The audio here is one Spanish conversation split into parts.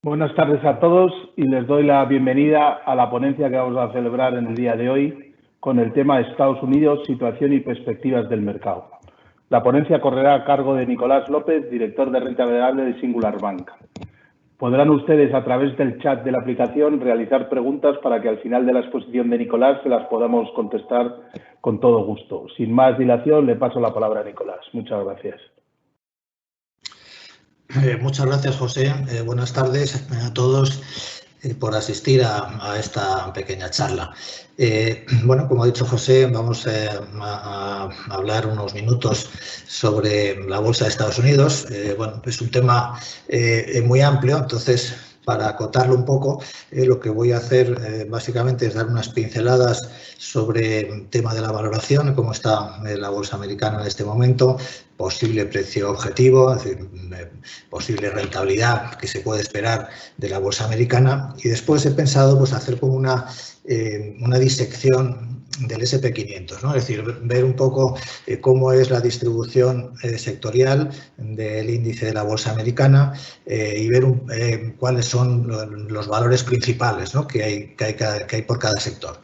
Buenas tardes a todos y les doy la bienvenida a la ponencia que vamos a celebrar en el día de hoy con el tema Estados Unidos, situación y perspectivas del mercado. La ponencia correrá a cargo de Nicolás López, director de renta variable de Singular Bank. Podrán ustedes, a través del chat de la aplicación, realizar preguntas para que al final de la exposición de Nicolás se las podamos contestar con todo gusto. Sin más dilación, le paso la palabra a Nicolás. Muchas gracias. Muchas gracias, José. Buenas tardes a todos por asistir a esta pequeña charla. Bueno, como ha dicho José, vamos a hablar unos minutos sobre la Bolsa de Estados Unidos. Bueno, es un tema muy amplio, entonces, para acotarlo un poco, lo que voy a hacer básicamente es dar unas pinceladas sobre el tema de la valoración, cómo está la bolsa americana en este momento, posible precio objetivo, es decir, posible rentabilidad que se puede esperar de la bolsa americana, y después he pensado pues, hacer como una disección del SP500, ¿no? Es decir, ver un poco cómo es la distribución sectorial del índice de la bolsa americana y ver cuáles son los valores principales, ¿no? que hay por cada sector.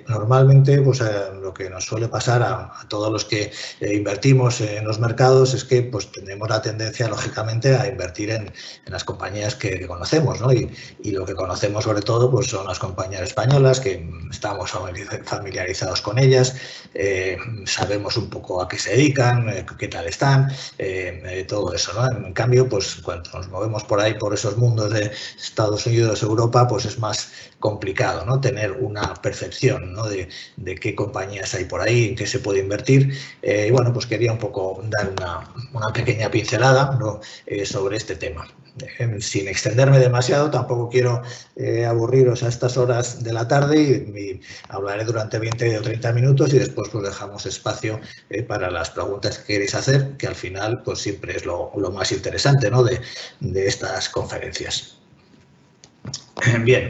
Normalmente, pues, lo que nos suele pasar a todos los que invertimos en los mercados es que pues, tenemos la tendencia, lógicamente, a invertir en las compañías que conocemos, ¿no? Y lo que conocemos, sobre todo, pues, son las compañías españolas, que estamos familiarizados con ellas, sabemos un poco a qué se dedican, qué tal están, todo eso, ¿no? En cambio, pues, cuando nos movemos por ahí, por esos mundos de Estados Unidos, Europa, pues es más complicado, ¿no? Tener una percepción, ¿no? de qué compañías hay por ahí, en qué se puede invertir. Y bueno, pues quería un poco dar una pequeña pincelada, ¿no? Sobre este tema. Sin extenderme demasiado, tampoco quiero aburriros a estas horas de la tarde y hablaré durante 20 o 30 minutos y después pues dejamos espacio para las preguntas que queréis hacer, que al final pues siempre es lo más interesante, ¿no? de estas conferencias. Bien,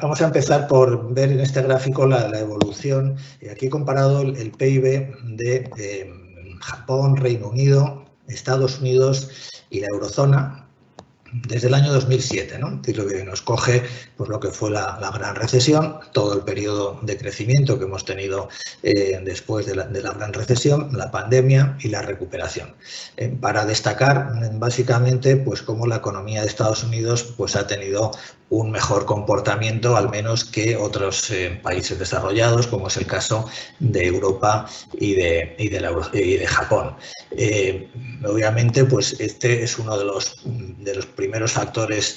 vamos a empezar por ver en este gráfico la evolución. Aquí he comparado el PIB de Japón, Reino Unido, Estados Unidos y la eurozona desde el año 2007, ¿no? Es lo que nos coge pues, lo que fue la gran recesión, todo el periodo de crecimiento que hemos tenido después de la gran recesión, la pandemia y la recuperación. Para destacar, básicamente, pues cómo la economía de Estados Unidos pues, ha tenido un mejor comportamiento, al menos que otros países desarrollados, como es el caso de Europa y de Japón. Obviamente, pues este es uno de los primeros factores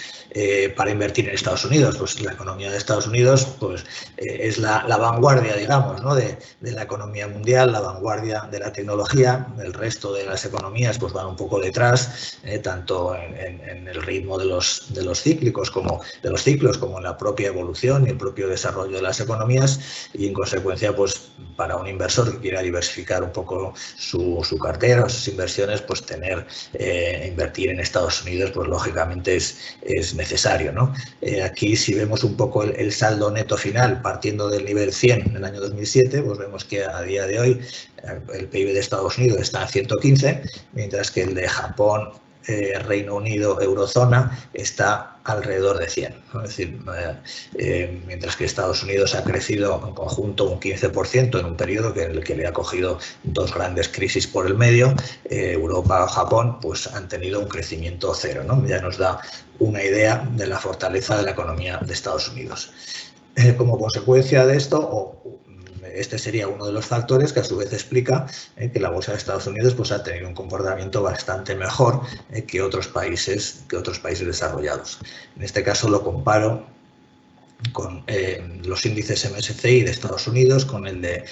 para invertir en Estados Unidos. Pues la economía de Estados Unidos pues, es la vanguardia, digamos, ¿no? de la economía mundial, la vanguardia de la tecnología. El resto de las economías pues, van un poco detrás, tanto en el ritmo de los ciclos como en la propia evolución y el propio desarrollo de las economías, y en consecuencia, pues para un inversor que quiera diversificar un poco su cartera, sus inversiones, pues invertir en Estados Unidos, pues lógicamente es necesario, ¿no? Aquí, si vemos un poco el saldo neto final partiendo del nivel 100 en el año 2007, pues vemos que a día de hoy el PIB de Estados Unidos está a 115, mientras que el de Japón, Reino Unido, eurozona, está alrededor de 100. ¿No? Es decir, mientras que Estados Unidos ha crecido en conjunto un 15% en un periodo en el que le ha cogido dos grandes crisis por el medio, Europa o Japón pues, han tenido un crecimiento cero, ¿no? Ya nos da una idea de la fortaleza de la economía de Estados Unidos. Como consecuencia de esto, este sería uno de los factores que a su vez explica que la bolsa de Estados Unidos pues, ha tenido un comportamiento bastante mejor que otros países desarrollados. En este caso lo comparo con los índices MSCI de Estados Unidos, con el de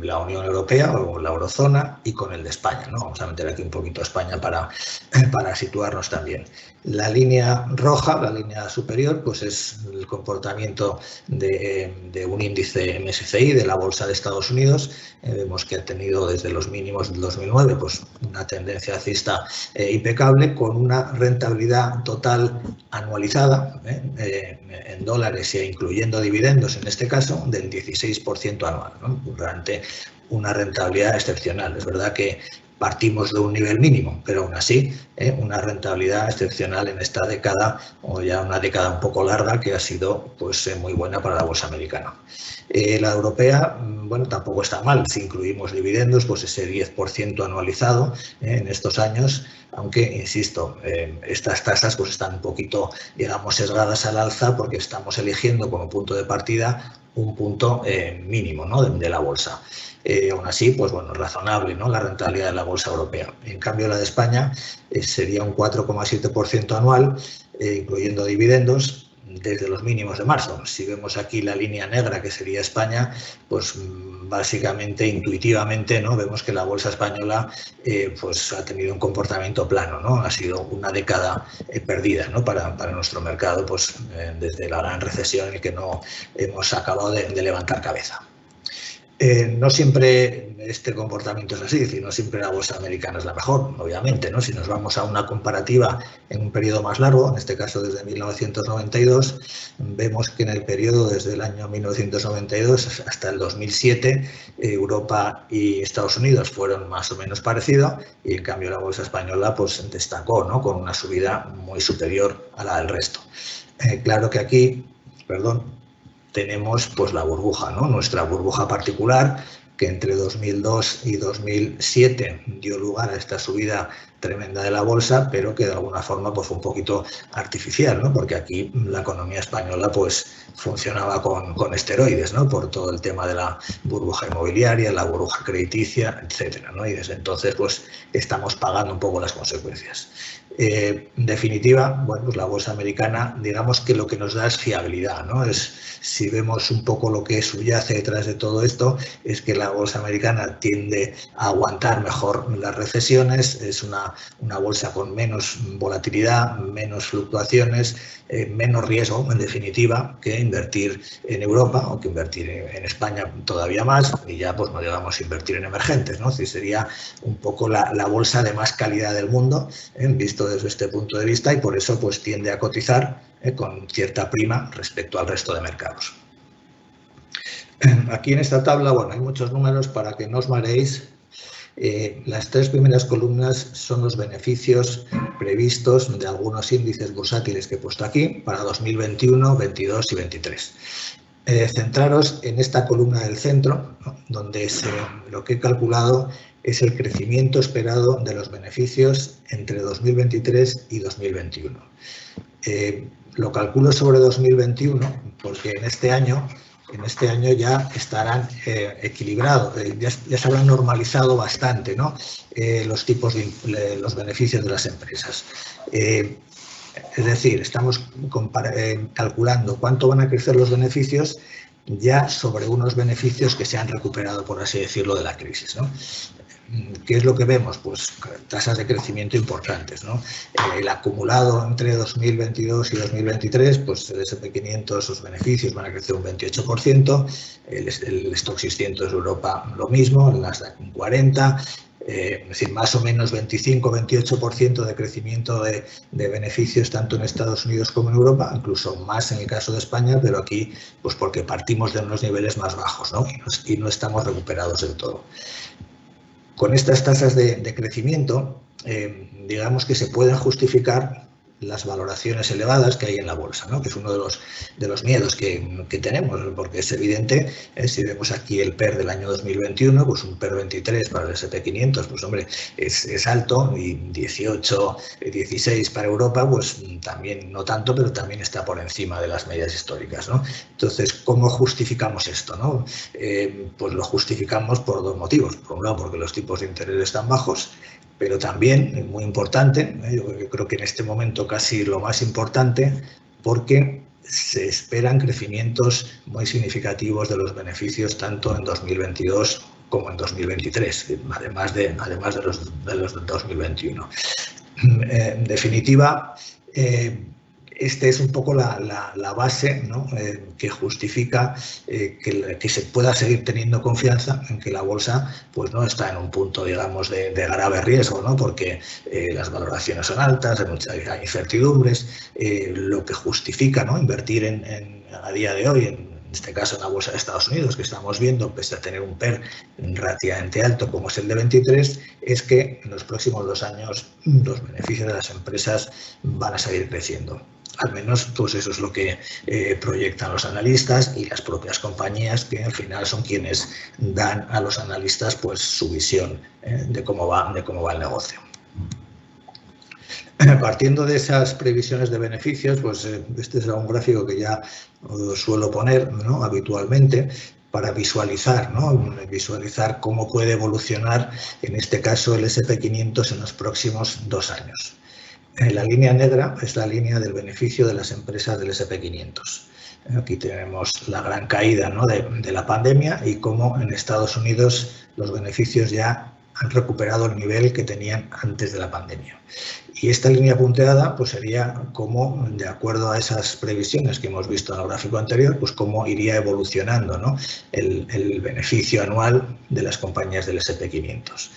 la Unión Europea o la eurozona y con el de España, ¿no? Vamos a meter aquí un poquito a España para situarnos también. La línea roja, la línea superior, pues es el comportamiento de un índice MSCI de la Bolsa de Estados Unidos. Vemos que ha tenido desde los mínimos del 2009 pues, una tendencia alcista impecable, con una rentabilidad total anualizada en dólares e incluyendo dividendos, en este caso, del 16% anual, ¿no? Durante una rentabilidad excepcional. Es verdad que partimos de un nivel mínimo, pero aún así una rentabilidad excepcional en esta década, o ya una década un poco larga, que ha sido pues muy buena para la bolsa americana. La europea, bueno, tampoco está mal. Si incluimos dividendos, pues ese 10% anualizado en estos años, aunque, insisto, estas tasas pues están un poquito, digamos, sesgadas al alza porque estamos eligiendo como punto de partida un punto mínimo, ¿no?, de la bolsa. Aún así, pues bueno, razonable, ¿no?, la rentabilidad de la bolsa europea. En cambio, la de España sería un 4,7% anual, incluyendo dividendos, desde los mínimos de marzo. Si vemos aquí la línea negra, que sería España, pues básicamente, intuitivamente, ¿no?, vemos que la bolsa española pues ha tenido un comportamiento plano, ¿no? Ha sido una década perdida, ¿no?, para nuestro mercado, pues desde la gran recesión en la que no hemos acabado de levantar cabeza. No siempre este comportamiento es así, es decir, no siempre la bolsa americana es la mejor, obviamente, ¿no? Si nos vamos a una comparativa en un periodo más largo, en este caso desde 1992, vemos que en el periodo desde el año 1992 hasta el 2007, Europa y Estados Unidos fueron más o menos parecidos, y en cambio la bolsa española pues destacó, ¿no?, con una subida muy superior a la del resto. Claro que aquí, tenemos pues la burbuja, ¿no?, nuestra burbuja particular, que entre 2002 y 2007 dio lugar a esta subida tremenda de la bolsa, pero que de alguna forma pues fue un poquito artificial, ¿no?, porque aquí la economía española pues funcionaba con esteroides, ¿no?, por todo el tema de la burbuja inmobiliaria, la burbuja crediticia, etcétera, ¿no? Y desde entonces pues estamos pagando un poco las consecuencias. En definitiva, bueno, pues la bolsa americana, digamos que lo que nos da es fiabilidad, ¿no? Si vemos un poco lo que subyace detrás de todo esto, es que la bolsa americana tiende a aguantar mejor las recesiones, es una bolsa con menos volatilidad, menos fluctuaciones, menos riesgo, en definitiva, que invertir en Europa o que invertir en España todavía más, y ya pues no llegamos a invertir en emergentes, ¿no? Es decir, sería un poco la bolsa de más calidad del mundo, visto desde este punto de vista, y por eso pues tiende a cotizar con cierta prima respecto al resto de mercados. Aquí en esta tabla, bueno, hay muchos números para que no os mareéis. Las tres primeras columnas son los beneficios previstos de algunos índices bursátiles que he puesto aquí para 2021, 22 y 23. Centraros en esta columna del centro, ¿no?, donde lo que he calculado es el crecimiento esperado de los beneficios entre 2023 y 2021. Lo calculo sobre 2021 porque en este año ya estarán equilibrados, ya se habrán normalizado bastante, ¿no?, los tipos de los beneficios de las empresas. Es decir, estamos calculando cuánto van a crecer los beneficios ya sobre unos beneficios que se han recuperado, por así decirlo, de la crisis, ¿no? ¿Qué es lo que vemos? Pues tasas de crecimiento importantes, ¿no? El acumulado entre 2022 y 2023, pues el S&P 500, sus beneficios van a crecer un 28%, el Stoxx 600 de Europa lo mismo, el Nasdaq un 40%, es decir, más o menos 25-28% de crecimiento de beneficios tanto en Estados Unidos como en Europa, incluso más en el caso de España, pero aquí pues porque partimos de unos niveles más bajos, ¿no?, y no estamos recuperados del todo. Con estas tasas de crecimiento, digamos que se pueden justificar las valoraciones elevadas que hay en la bolsa, ¿no?, que es uno de los miedos que tenemos, porque es evidente, si vemos aquí el PER del año 2021, pues un PER 23 para el S&P 500, pues hombre, es alto, y 18, 16 para Europa, pues también no tanto, pero también está por encima de las medias históricas, ¿no? Entonces, ¿cómo justificamos esto, no? Pues lo justificamos por dos motivos. Por un lado, porque los tipos de interés están bajos, pero también, muy importante, yo creo que en este momento casi lo más importante, porque se esperan crecimientos muy significativos de los beneficios tanto en 2022 como en 2023, además de los de 2021. En definitiva, esta es un poco la base, ¿no?, que justifica que se pueda seguir teniendo confianza en que la bolsa pues no está en un punto, digamos, de grave riesgo, ¿no?, porque las valoraciones son altas, hay muchas incertidumbres, lo que justifica, ¿no?, invertir a día de hoy en este caso en la bolsa de Estados Unidos, que estamos viendo, pese a tener un PER relativamente alto como es el de 23, es que en los próximos 2 años los beneficios de las empresas van a seguir creciendo. Al menos, pues eso es lo que proyectan los analistas y las propias compañías, que al final son quienes dan a los analistas pues su visión de cómo va el negocio. Partiendo de esas previsiones de beneficios, pues este es un gráfico que ya suelo poner, ¿no?, habitualmente, para visualizar, ¿no?, visualizar cómo puede evolucionar, en este caso, el S&P 500 en los próximos 2 años. La línea negra es la línea del beneficio de las empresas del S&P 500. Aquí tenemos la gran caída, ¿no?, de la pandemia y cómo en Estados Unidos los beneficios ya han recuperado el nivel que tenían antes de la pandemia. Y esta línea punteada pues sería cómo, de acuerdo a esas previsiones que hemos visto en el gráfico anterior, pues cómo iría evolucionando, ¿no?, el beneficio anual de las compañías del S&P 500.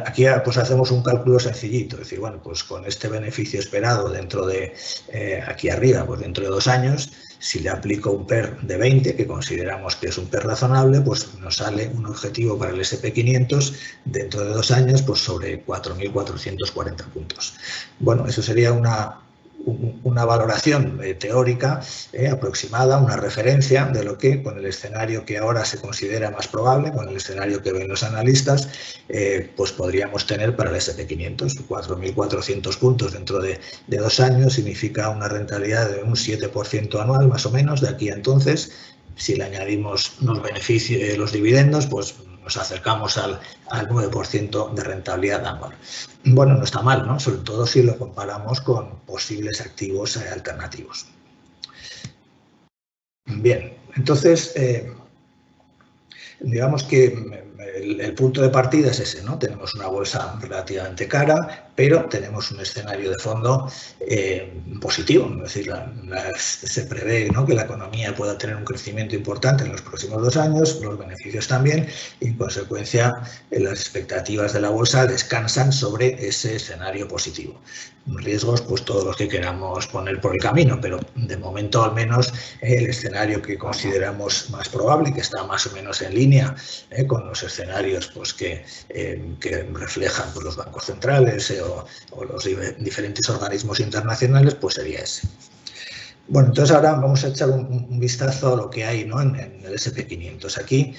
Aquí pues hacemos un cálculo sencillito, es decir, bueno, pues con este beneficio esperado dentro de, aquí arriba, pues dentro de 2 años, si le aplico un PER de 20, que consideramos que es un PER razonable, pues nos sale un objetivo para el S&P 500 dentro de 2 años, pues sobre 4.440 puntos. Bueno, eso sería una valoración teórica aproximada, una referencia de lo que, con el escenario que ahora se considera más probable, con el escenario que ven los analistas, pues podríamos tener para el S&P 500. 4.400 puntos dentro de 2 años significa una rentabilidad de un 7% anual, más o menos, de aquí a entonces. Si le añadimos los beneficios, los dividendos, pues nos acercamos al 9% de rentabilidad anual. Bueno, no está mal, ¿no?, sobre todo si lo comparamos con posibles activos alternativos. Bien, entonces, digamos que el punto de partida es ese, ¿no? Tenemos una bolsa relativamente cara, pero tenemos un escenario de fondo positivo. Es decir, se prevé, ¿no?, que la economía pueda tener un crecimiento importante en los próximos 2 años, los beneficios también, y en consecuencia las expectativas de la bolsa descansan sobre ese escenario positivo. Riesgos, pues todos los que queramos poner por el camino, pero de momento al menos el escenario que consideramos más probable, que está más o menos en línea con los escenarios pues que reflejan pues, los bancos centrales o los diferentes organismos internacionales, pues sería ese. Bueno, entonces ahora vamos a echar un vistazo a lo que hay, ¿no?, en el S&P 500. Aquí,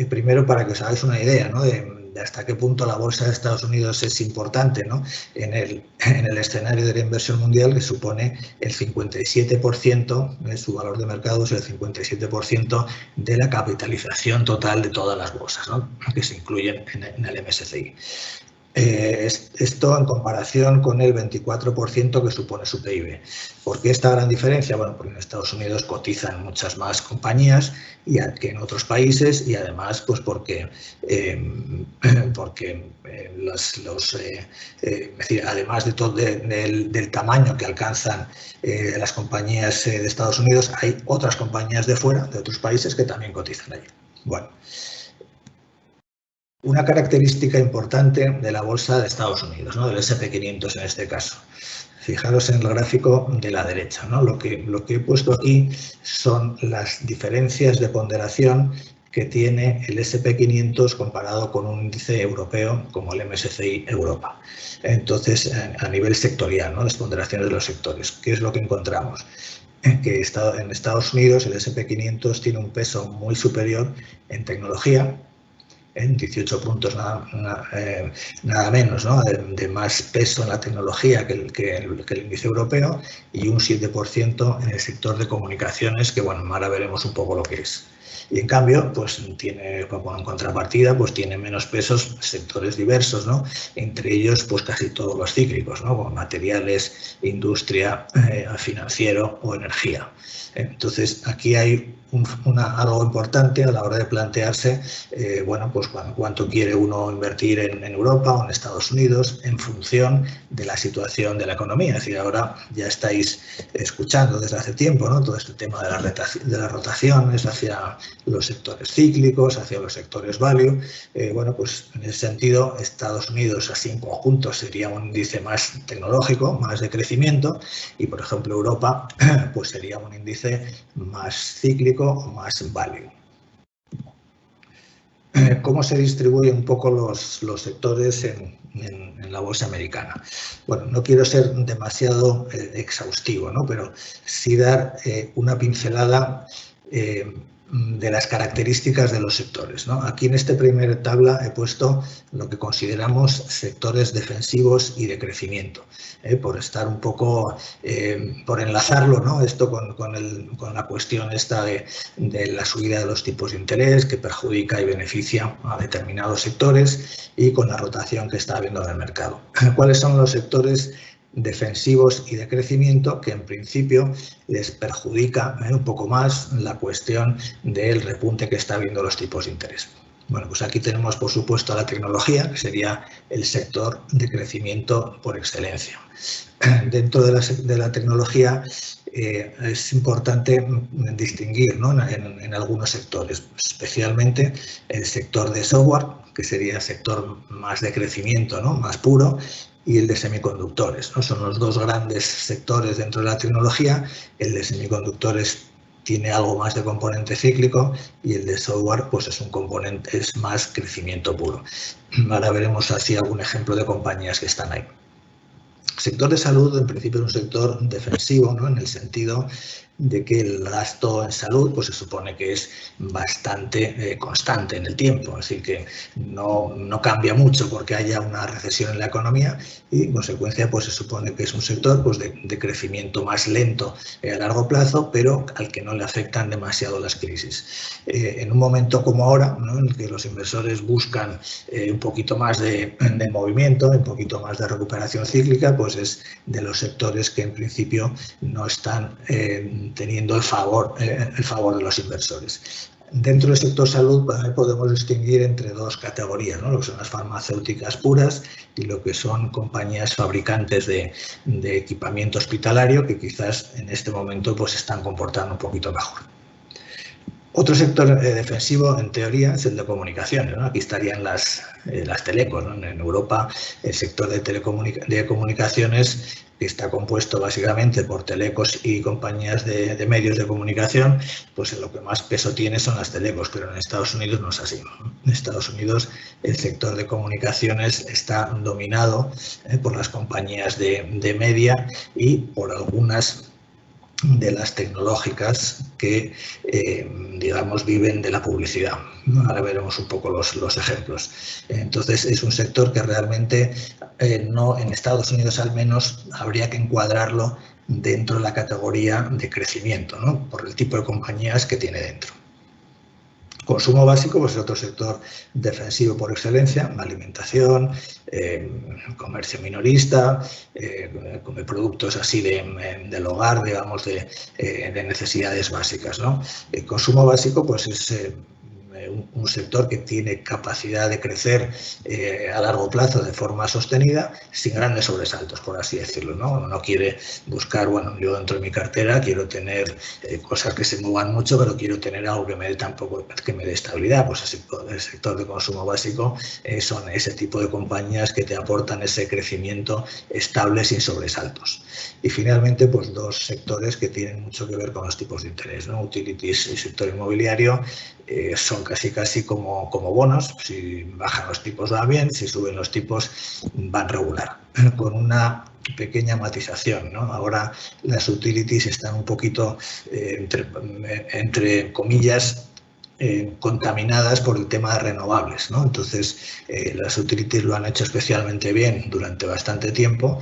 primero para que os hagáis una idea, ¿no?, de hasta qué punto la bolsa de Estados Unidos es importante, ¿no?, en el escenario de la inversión mundial, que supone el 57% de su valor de mercado, es el 57% de la capitalización total de todas las bolsas, ¿no?, que se incluyen en el MSCI. Esto en comparación con el 24% que supone su PIB. ¿Por qué esta gran diferencia? Bueno, porque en Estados Unidos cotizan muchas más compañías que en otros países y además pues porque es decir, además de todo del tamaño que alcanzan las compañías de Estados Unidos, hay otras compañías de fuera, de otros países, que también cotizan allí. Bueno. Una característica importante de la bolsa de Estados Unidos, ¿no?, del S&P 500 en este caso. Fijaros en el gráfico de la derecha, ¿no? Lo que he puesto aquí son las diferencias de ponderación que tiene el S&P 500 comparado con un índice europeo como el MSCI Europa. Entonces, a nivel sectorial, ¿no?, las ponderaciones de los sectores. ¿Qué es lo que encontramos? Que en Estados Unidos el S&P 500 tiene un peso muy superior en tecnología, en 18 puntos nada menos, ¿no?, de más peso en la tecnología que el índice europeo, y un 7% en el sector de comunicaciones, que bueno, ahora veremos un poco lo que es. Y en cambio, pues tiene, como en contrapartida, pues tiene menos pesos sectores diversos, ¿no?, entre ellos pues casi todos los cíclicos, ¿no?, como materiales, industria, financiero o energía. Entonces, aquí hay algo importante a la hora de plantearse bueno, pues cuánto quiere uno invertir en Europa o en Estados Unidos en función de la situación de la economía. Es decir, ahora ya estáis escuchando desde hace tiempo, ¿no?, todo este tema de las rotaciones hacia los sectores cíclicos, hacia los sectores value. Bueno, pues en ese sentido, Estados Unidos así en conjunto sería un índice más tecnológico, más de crecimiento, y por ejemplo Europa pues sería un índice más cíclico o más value. ¿Cómo se distribuyen un poco los sectores en la bolsa americana? Bueno, no quiero ser demasiado exhaustivo, ¿no?, pero sí dar una pincelada de las características de los sectores, ¿no? Aquí en esta primera tabla he puesto lo que consideramos sectores defensivos y de crecimiento, por estar un poco, por enlazarlo, ¿no?, esto con la cuestión esta de la subida de los tipos de interés que perjudica y beneficia a determinados sectores, y con la rotación que está habiendo en el mercado. ¿Cuáles son los sectores defensivos y de crecimiento que en principio les perjudica un poco más la cuestión del repunte que está habiendo los tipos de interés? Bueno, pues aquí tenemos por supuesto la tecnología, que sería el sector de crecimiento por excelencia. Dentro de la tecnología es importante distinguir, ¿no?, en algunos sectores, especialmente el sector de software, que sería el sector más de crecimiento, ¿no?, más puro, y el de semiconductores, ¿no? Son los dos grandes sectores dentro de la tecnología. El de semiconductores tiene algo más de componente cíclico y el de software pues es más crecimiento puro. Ahora veremos así algún ejemplo de compañías que están ahí. El sector de salud en principio es un sector defensivo, ¿no?, en el sentido de que el gasto en salud pues se supone que es bastante constante en el tiempo, así que no cambia mucho porque haya una recesión en la economía, y en consecuencia pues se supone que es un sector pues de crecimiento más lento a largo plazo, pero al que no le afectan demasiado las crisis. En un momento como ahora, ¿no?, en el que los inversores buscan un poquito más de movimiento, un poquito más de recuperación cíclica, pues es de los sectores que en principio no están teniendo el favor de los inversores. Dentro del sector salud podemos distinguir entre dos categorías, ¿no?, lo que son las farmacéuticas puras y lo que son compañías fabricantes de equipamiento hospitalario, que quizás en este momento pues se están comportando un poquito mejor. Otro sector defensivo, en teoría, es el de comunicaciones, ¿no? Aquí estarían las telecos, ¿no? En Europa, el sector de comunicaciones está compuesto básicamente por telecos y compañías de medios de comunicación, pues lo que más peso tiene son las telecos, pero en Estados Unidos no es así, ¿no? En Estados Unidos el sector de comunicaciones está dominado por las compañías de media y por algunas de las tecnológicas que, digamos, viven de la publicidad. Ahora veremos un poco los ejemplos. Entonces, es un sector que realmente no, en Estados Unidos al menos, habría que encuadrarlo dentro de la categoría de crecimiento, ¿no?, por el tipo de compañías que tiene dentro. Consumo básico, pues es otro sector defensivo por excelencia, alimentación, comercio minorista, productos así del hogar, digamos, de necesidades básicas, ¿no? El consumo básico, pues es un sector que tiene capacidad de crecer a largo plazo de forma sostenida, sin grandes sobresaltos, por así decirlo, ¿no? No quiere buscar, bueno, yo dentro de mi cartera quiero tener cosas que se muevan mucho, pero quiero tener algo que me dé tampoco, que me dé estabilidad. Pues así, el sector de consumo básico son ese tipo de compañías que te aportan ese crecimiento estable sin sobresaltos. Y finalmente, pues dos sectores que tienen mucho que ver con los tipos de interés, ¿no? Utilities y sector inmobiliario son casi como bonos. Si bajan los tipos va bien, si suben los tipos van regular, con una pequeña matización, ¿no? Ahora las utilities están un poquito, entre comillas, contaminadas por el tema de renovables, ¿no? Entonces, las utilities lo han hecho especialmente bien durante bastante tiempo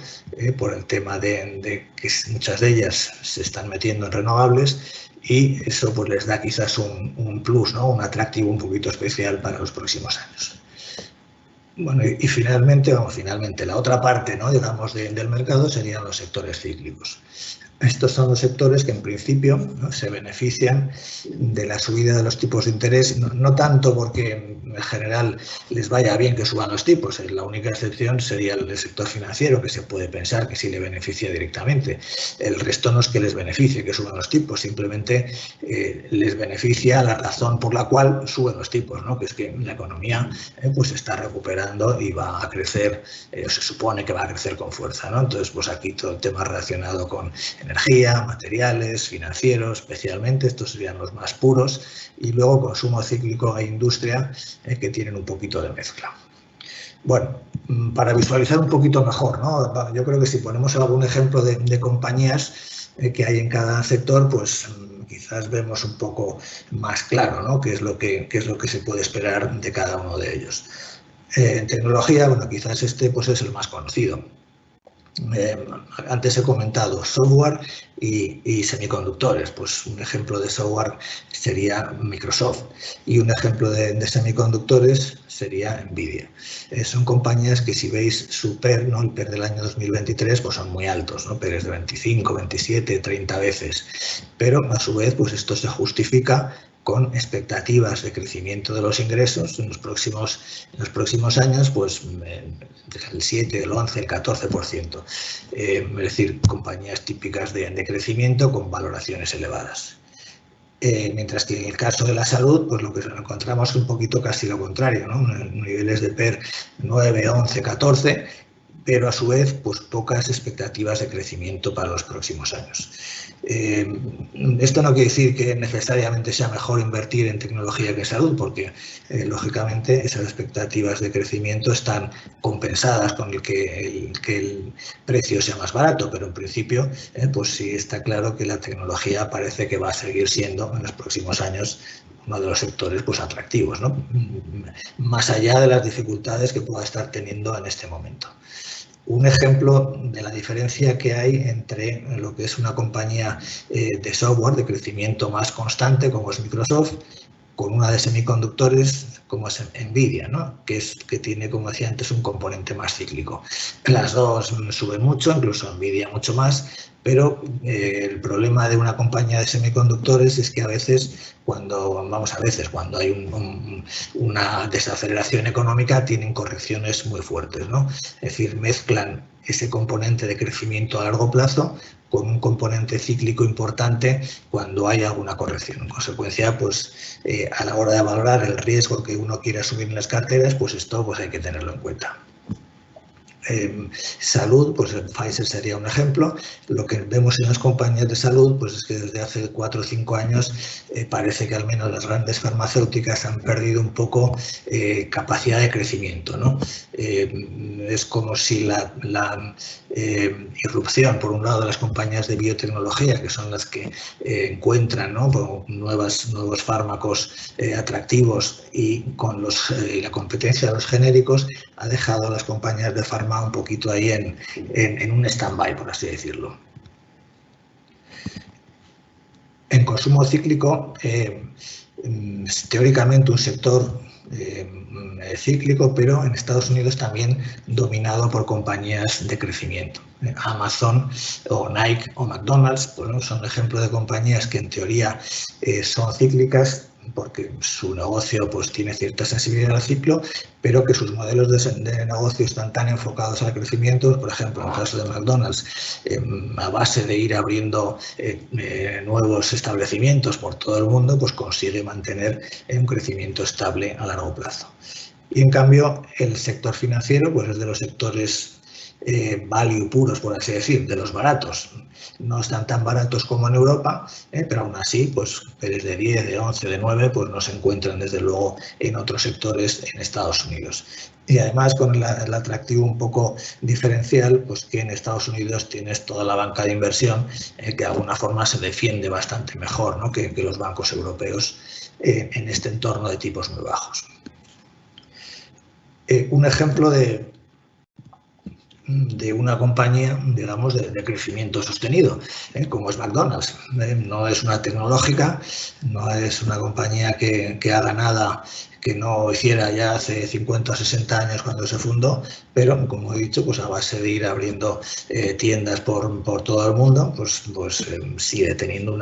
por el tema de que muchas de ellas se están metiendo en renovables, y eso pues les da quizás un plus, ¿no?, un atractivo un poquito especial para los próximos años. Bueno, y finalmente la otra parte, ¿no?, digamos, del mercado serían los sectores cíclicos. Estos son los sectores que en principio, ¿no?, se benefician de la subida de los tipos de interés, no tanto porque en general les vaya bien que suban los tipos. La única excepción sería el del sector financiero, que se puede pensar que sí le beneficia directamente. El resto no es que les beneficie que suban los tipos, simplemente les beneficia la razón por la cual suben los tipos, ¿no?, que es que la economía pues está recuperando y va a crecer, se supone que va a crecer con fuerza, ¿no? Entonces, pues aquí todo el tema relacionado con energía, materiales, financieros, especialmente, estos serían los más puros, y luego consumo cíclico e industria, que tienen un poquito de mezcla. Bueno, para visualizar un poquito mejor, ¿no?, yo creo que si ponemos algún ejemplo de compañías que hay en cada sector, pues quizás vemos un poco más claro, ¿no?, qué es lo que se puede esperar de cada uno de ellos. En tecnología, bueno, quizás este pues es el más conocido. Antes he comentado software y semiconductores. Pues un ejemplo de software sería Microsoft y un ejemplo de semiconductores sería Nvidia. Son compañías que, si veis su PER, ¿no?, el PER del año 2023, pues son muy altos, ¿no?, PERs de 25, 27, 30 veces. Pero a su vez, pues esto se justifica con expectativas de crecimiento de los ingresos en los próximos años, pues el 7, el 11, el 14%. Es decir, compañías típicas de crecimiento con valoraciones elevadas. Mientras que en el caso de la salud, pues lo que encontramos es un poquito casi lo contrario, ¿no?, niveles de PER 9, 11, 14, pero a su vez pues pocas expectativas de crecimiento para los próximos años. Esto no quiere decir que necesariamente sea mejor invertir en tecnología que en salud, porque lógicamente esas expectativas de crecimiento están compensadas con el que el precio sea más barato, pero en principio pues sí está claro que la tecnología parece que va a seguir siendo en los próximos años uno de los sectores pues atractivos, ¿no?, más allá de las dificultades que pueda estar teniendo en este momento. Un ejemplo de la diferencia que hay entre lo que es una compañía de software de crecimiento más constante, como es Microsoft, con una de semiconductores, como es Nvidia, ¿no?, que tiene, como decía antes, un componente más cíclico. Las dos suben mucho, incluso Nvidia mucho más, pero el problema de una compañía de semiconductores es que a veces, cuando hay una desaceleración económica, tienen correcciones muy fuertes, ¿no? Es decir, mezclan ese componente de crecimiento a largo plazo con un componente cíclico importante cuando hay alguna corrección. En consecuencia, pues a la hora de valorar el riesgo que uno quiere asumir en las carteras, pues esto pues hay que tenerlo en cuenta. Salud, pues Pfizer sería un ejemplo. Lo que vemos en las compañías de salud, pues es que desde hace 4 o 5 años parece que al menos las grandes farmacéuticas han perdido un poco capacidad de crecimiento, ¿no? Es como si la irrupción, por un lado, de las compañías de biotecnología, que son las que encuentran, ¿no?, nuevos fármacos atractivos, y con la competencia de los genéricos, ha dejado a las compañías de farma un poquito ahí en un stand-by, por así decirlo. En consumo cíclico, teóricamente un sector cíclico, pero en Estados Unidos también dominado por compañías de crecimiento. Amazon o Nike o McDonald's, pues, son ejemplos de compañías que en teoría son cíclicas, porque su negocio pues tiene cierta sensibilidad al ciclo, pero que sus modelos de negocio están tan enfocados al crecimiento. Por ejemplo, en el caso de McDonald's, a base de ir abriendo nuevos establecimientos por todo el mundo, pues consigue mantener un crecimiento estable a largo plazo. Y en cambio, el sector financiero pues es de los sectores value puros, por así decir, de los baratos. No están tan baratos como en Europa, pero aún así, pues PERs de 10, de 11, de 9, pues no se encuentran desde luego en otros sectores en Estados Unidos. Y además con el atractivo un poco diferencial, pues que en Estados Unidos tienes toda la banca de inversión que de alguna forma se defiende bastante mejor, ¿no?, que los bancos europeos en este entorno de tipos muy bajos. Un ejemplo de de una compañía, digamos, de crecimiento sostenido, como es McDonald's. No es una tecnológica, no es una compañía que haga nada que no hiciera ya hace 50 o 60 años cuando se fundó, pero, como he dicho, pues a base de ir abriendo tiendas por todo el mundo, pues sigue teniendo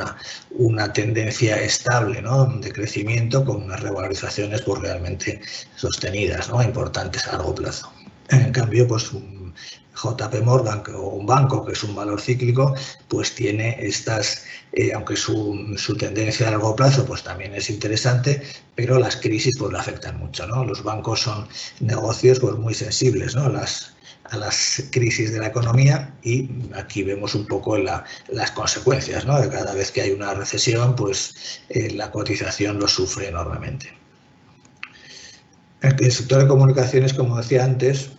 una tendencia estable, ¿no?, de crecimiento, con unas revalorizaciones pues realmente sostenidas, ¿no?, importantes a largo plazo. En cambio, pues un JP Morgan o un banco, que es un valor cíclico, pues tiene estas, aunque su tendencia a largo plazo pues también es interesante, pero las crisis pues le afectan mucho, ¿no? Los bancos son negocios pues muy sensibles, ¿no?, a las crisis de la economía, y aquí vemos un poco las consecuencias, ¿no?, de cada vez que hay una recesión, pues la cotización lo sufre enormemente. El sector de comunicaciones, como decía antes,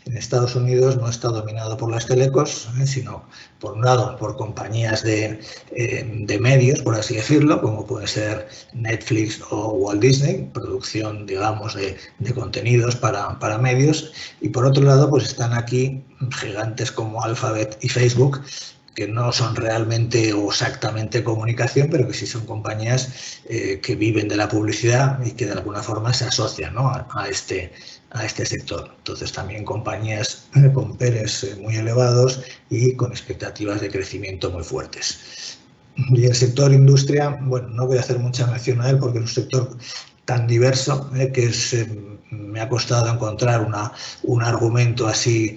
en Estados Unidos no está dominado por las telecos, sino, por un lado, por compañías de medios, por así decirlo, como puede ser Netflix o Walt Disney, producción, digamos, de contenidos para medios, y por otro lado, pues están aquí gigantes como Alphabet y Facebook, que no son realmente o exactamente comunicación, pero que sí son compañías que viven de la publicidad y que de alguna forma se asocian, ¿no?, a este sector. Entonces, también compañías con PERs muy elevados y con expectativas de crecimiento muy fuertes. Y el sector industria, bueno, no voy a hacer mucha mención a él porque es un sector tan diverso que me ha costado encontrar un argumento así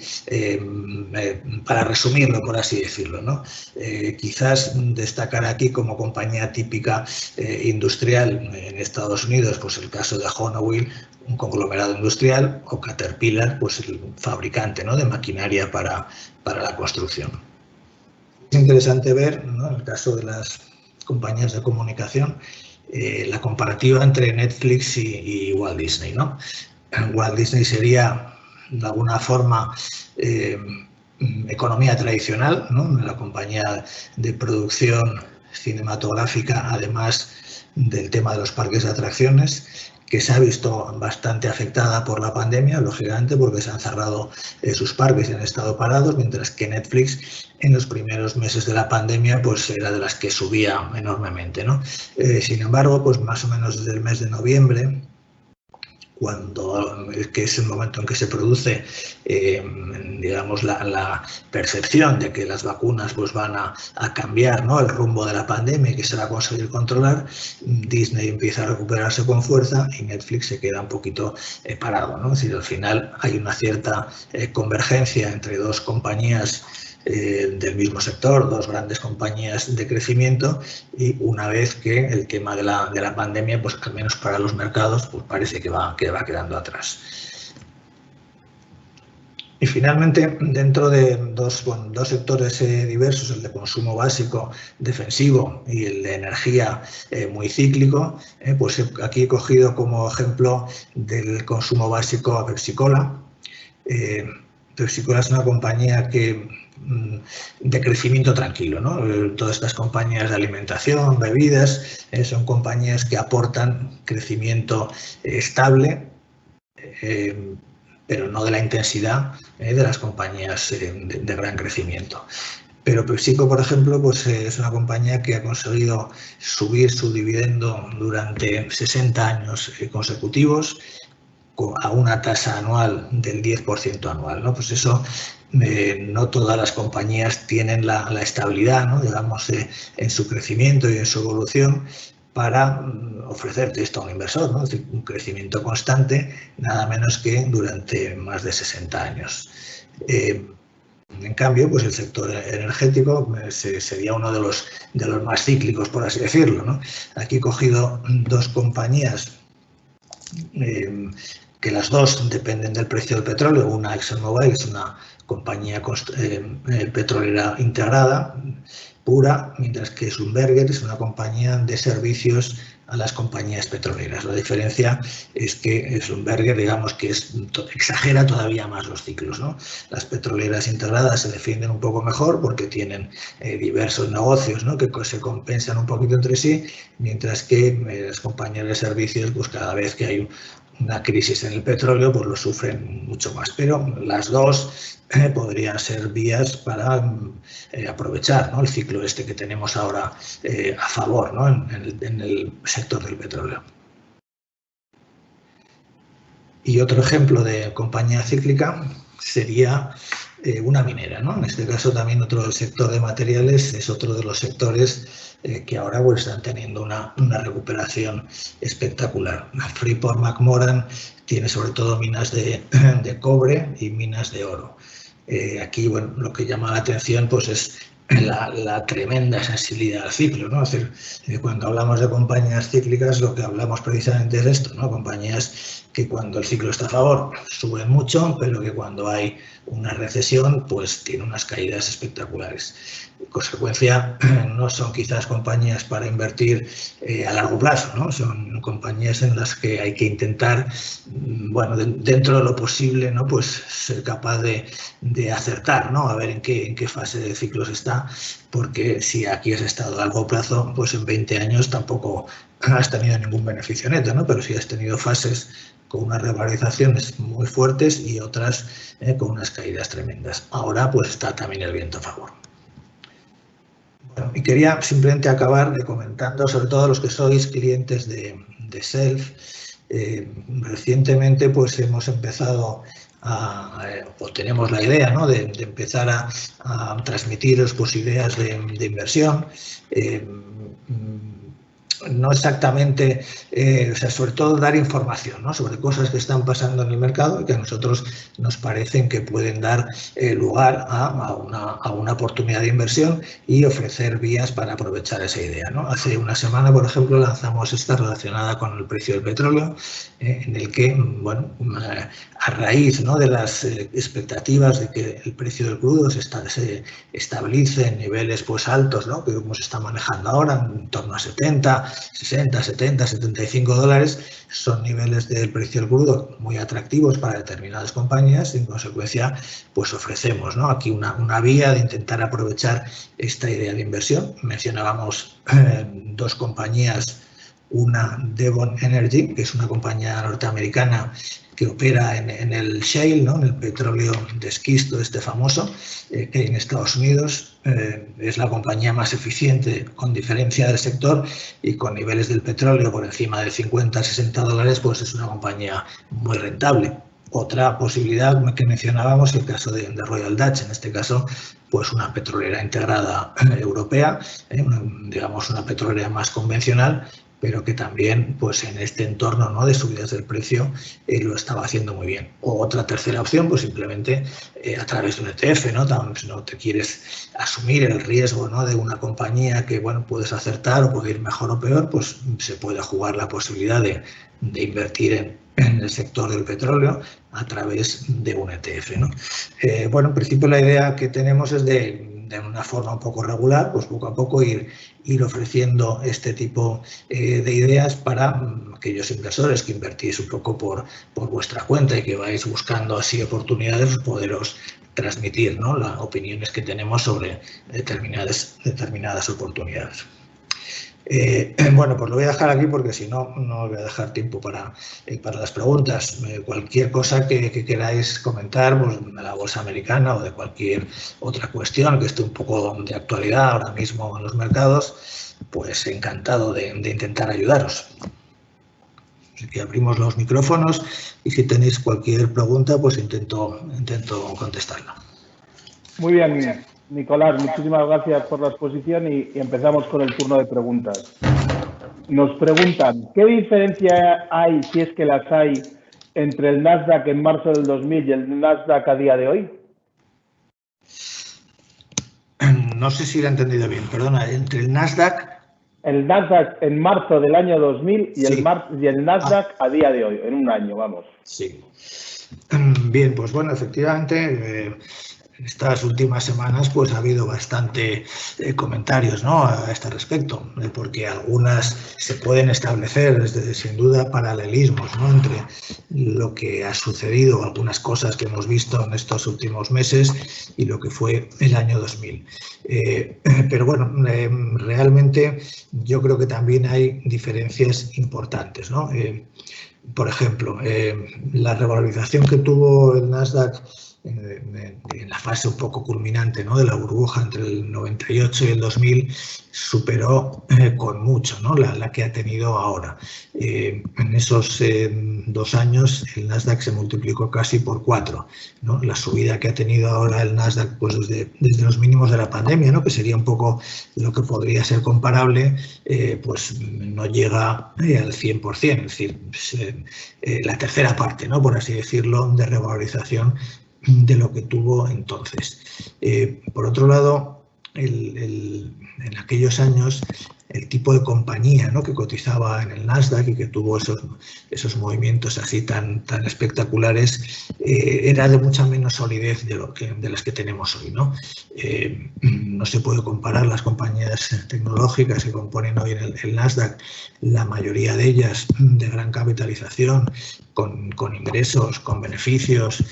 para resumirlo, por así decirlo, ¿no? Quizás destacar aquí como compañía típica industrial en Estados Unidos, pues el caso de Honeywell, un conglomerado industrial, o Caterpillar, pues el fabricante, ¿no?, de maquinaria para la construcción. Es interesante ver, ¿no?, en el caso de las compañías de comunicación, la comparativa entre Netflix y Walt Disney, ¿no? Walt Disney sería, de alguna forma, economía tradicional, ¿no?, la compañía de producción cinematográfica, además del tema de los parques de atracciones, que se ha visto bastante afectada por la pandemia, lógicamente, porque se han cerrado sus parques y han estado parados, mientras que Netflix, en los primeros meses de la pandemia, pues era de las que subía enormemente, ¿no? Sin embargo, pues más o menos desde el mes de noviembre, que es el momento en que se produce, digamos, la percepción de que las vacunas pues van a cambiar, ¿no?, el rumbo de la pandemia y que se va a conseguir controlar, Disney empieza a recuperarse con fuerza y Netflix se queda un poquito parado, ¿no? Es decir, al final hay una cierta convergencia entre dos compañías del mismo sector, dos grandes compañías de crecimiento, y una vez que el tema de la pandemia, pues al menos para los mercados, pues parece que va quedando atrás. Y finalmente, dentro de dos sectores diversos, el de consumo básico defensivo y el de energía muy cíclico, pues aquí he cogido como ejemplo del consumo básico a PepsiCola. PepsiCola es una compañía de crecimiento tranquilo, ¿no? Todas estas compañías de alimentación, bebidas, son compañías que aportan crecimiento estable, pero no de la intensidad de las compañías de gran crecimiento. Pero PepsiCo, por ejemplo, pues es una compañía que ha conseguido subir su dividendo durante 60 años consecutivos, a una tasa anual del 10% anual, ¿no? Pues eso, no todas las compañías tienen la estabilidad, ¿no?, digamos, en su crecimiento y en su evolución para ofrecerte esto a un inversor, ¿no? Es decir, un crecimiento constante, nada menos que durante más de 60 años. En cambio, pues el sector energético sería uno de los más cíclicos, por así decirlo, ¿no? Aquí he cogido dos compañías que las dos dependen del precio del petróleo. Una, ExxonMobil, es una compañía petrolera integrada, pura, mientras que Schlumberger es una compañía de servicios a las compañías petroleras. La diferencia es que Schlumberger, digamos, que exagera todavía más los ciclos, ¿no? Las petroleras integradas se defienden un poco mejor porque tienen diversos negocios, ¿no?, que se compensan un poquito entre sí, mientras que las compañías de servicios, pues cada vez que hay una crisis en el petróleo, pues lo sufren mucho más. Pero las dos podrían ser vías para aprovechar, ¿no?, el ciclo este que tenemos ahora a favor, ¿no?, en el sector del petróleo. Y otro ejemplo de compañía cíclica sería una minera, ¿no? En este caso también otro sector de materiales es otro de los sectores que ahora pues están teniendo una recuperación espectacular. Freeport-McMoRan tiene sobre todo minas de cobre y minas de oro. Aquí, bueno, lo que llama la atención pues es la tremenda sensibilidad al ciclo, ¿no? Es decir, cuando hablamos de compañías cíclicas, lo que hablamos precisamente es esto, ¿no? Compañías que cuando el ciclo está a favor suben mucho, pero que cuando hay una recesión, pues tiene unas caídas espectaculares. En consecuencia, no son quizás compañías para invertir a largo plazo, ¿no? Son compañías en las que hay que intentar, bueno, dentro de lo posible, ¿no?, pues ser capaz de acertar, ¿no?, a ver en qué fase del ciclo se está, porque si aquí has estado a largo plazo, pues en 20 años tampoco has tenido ningún beneficio neto, ¿no? Pero sí has tenido fases con unas revalorizaciones muy fuertes y otras con unas caídas tremendas. Ahora pues está también el viento a favor. Bueno, y quería simplemente acabar comentando, sobre todo los que sois clientes de Self, recientemente pues hemos empezado o tenemos la idea, ¿no?, de empezar a transmitiros pues ideas de inversión. No exactamente, o sea, sobre todo dar información, ¿no?, sobre cosas que están pasando en el mercado y que a nosotros nos parecen que pueden dar lugar a una oportunidad de inversión y ofrecer vías para aprovechar esa idea, ¿no? Hace una semana, por ejemplo, lanzamos esta relacionada con el precio del petróleo, en el que, bueno, a raíz, ¿no?, de las expectativas de que el precio del crudo se estabilice en niveles pues altos, ¿no?, que como se está manejando ahora, en torno a 70, 60, 70, 75 dólares, son niveles del precio del crudo muy atractivos para determinadas compañías y en consecuencia pues ofrecemos, ¿no?, aquí una vía de intentar aprovechar esta idea de inversión. Mencionábamos dos compañías, una Devon Energy, que es una compañía norteamericana que opera en el shale, ¿no?, en el petróleo de esquisto este famoso, que hay en Estados Unidos. Es la compañía más eficiente con diferencia del sector y con niveles del petróleo por encima de 50, 60 dólares, pues es una compañía muy rentable. Otra posibilidad que mencionábamos, el caso de Royal Dutch, en este caso, pues una petrolera integrada europea, digamos una petrolera más convencional, pero que también pues en este entorno, ¿no?, de subidas del precio lo estaba haciendo muy bien. O otra tercera opción, pues simplemente a través de un ETF, ¿no? Si no te quieres asumir el riesgo, ¿no?, de una compañía que, bueno, puedes acertar o puede ir mejor o peor, pues se puede jugar la posibilidad de invertir en el sector del petróleo a través de un ETF, ¿no? Bueno, en principio la idea que tenemos es de una forma un poco regular, pues poco a poco ir ofreciendo este tipo de ideas para aquellos inversores que invertís un poco por vuestra cuenta y que vais buscando así oportunidades, poderos transmitir, ¿no?, las opiniones que tenemos sobre determinadas oportunidades. Bueno, pues lo voy a dejar aquí porque si no, no voy a dejar tiempo para las preguntas. Cualquier cosa que queráis comentar, pues, de la bolsa americana o de cualquier otra cuestión que esté un poco de actualidad ahora mismo en los mercados, pues encantado de intentar ayudaros. Así que abrimos los micrófonos y si tenéis cualquier pregunta, pues intento contestarla. Muy bien, Nicolás, muchísimas gracias por la exposición y empezamos con el turno de preguntas. Nos preguntan, ¿qué diferencia hay, si es que las hay, entre el Nasdaq en marzo del 2000 y el Nasdaq a día de hoy? No sé si lo he entendido bien, perdona, entre el Nasdaq... El Nasdaq en marzo del año 2000 y, sí, el Nasdaq a día de hoy, en un año, vamos. Sí. Bien, pues bueno, efectivamente... En estas últimas semanas pues ha habido bastante comentarios, ¿no?, a este respecto, porque algunas se pueden establecer sin duda paralelismos, ¿no?, entre lo que ha sucedido, algunas cosas que hemos visto en estos últimos meses y lo que fue el año 2000. Pero bueno, realmente yo creo que también hay diferencias importantes, ¿no? por ejemplo, la revalorización que tuvo el Nasdaq en la fase un poco culminante, ¿no?, de la burbuja entre el 98 y el 2000 superó con mucho, ¿no?, la que ha tenido ahora. En esos 2 años el Nasdaq se multiplicó casi por 4, ¿no? La subida que ha tenido ahora el Nasdaq, pues desde los mínimos de la pandemia, ¿no?, que sería un poco lo que podría ser comparable, pues no llega al 100%, es decir, la tercera parte, ¿no?, por así decirlo, de revalorización de lo que tuvo entonces. Por otro lado, en aquellos años, el tipo de compañía, ¿no?, que cotizaba en el Nasdaq y que tuvo esos movimientos así tan espectaculares, era de mucha menos solidez de las que tenemos hoy, ¿no? No se puede comparar las compañías tecnológicas que componen hoy el Nasdaq, la mayoría de ellas de gran capitalización, con ingresos, con beneficios,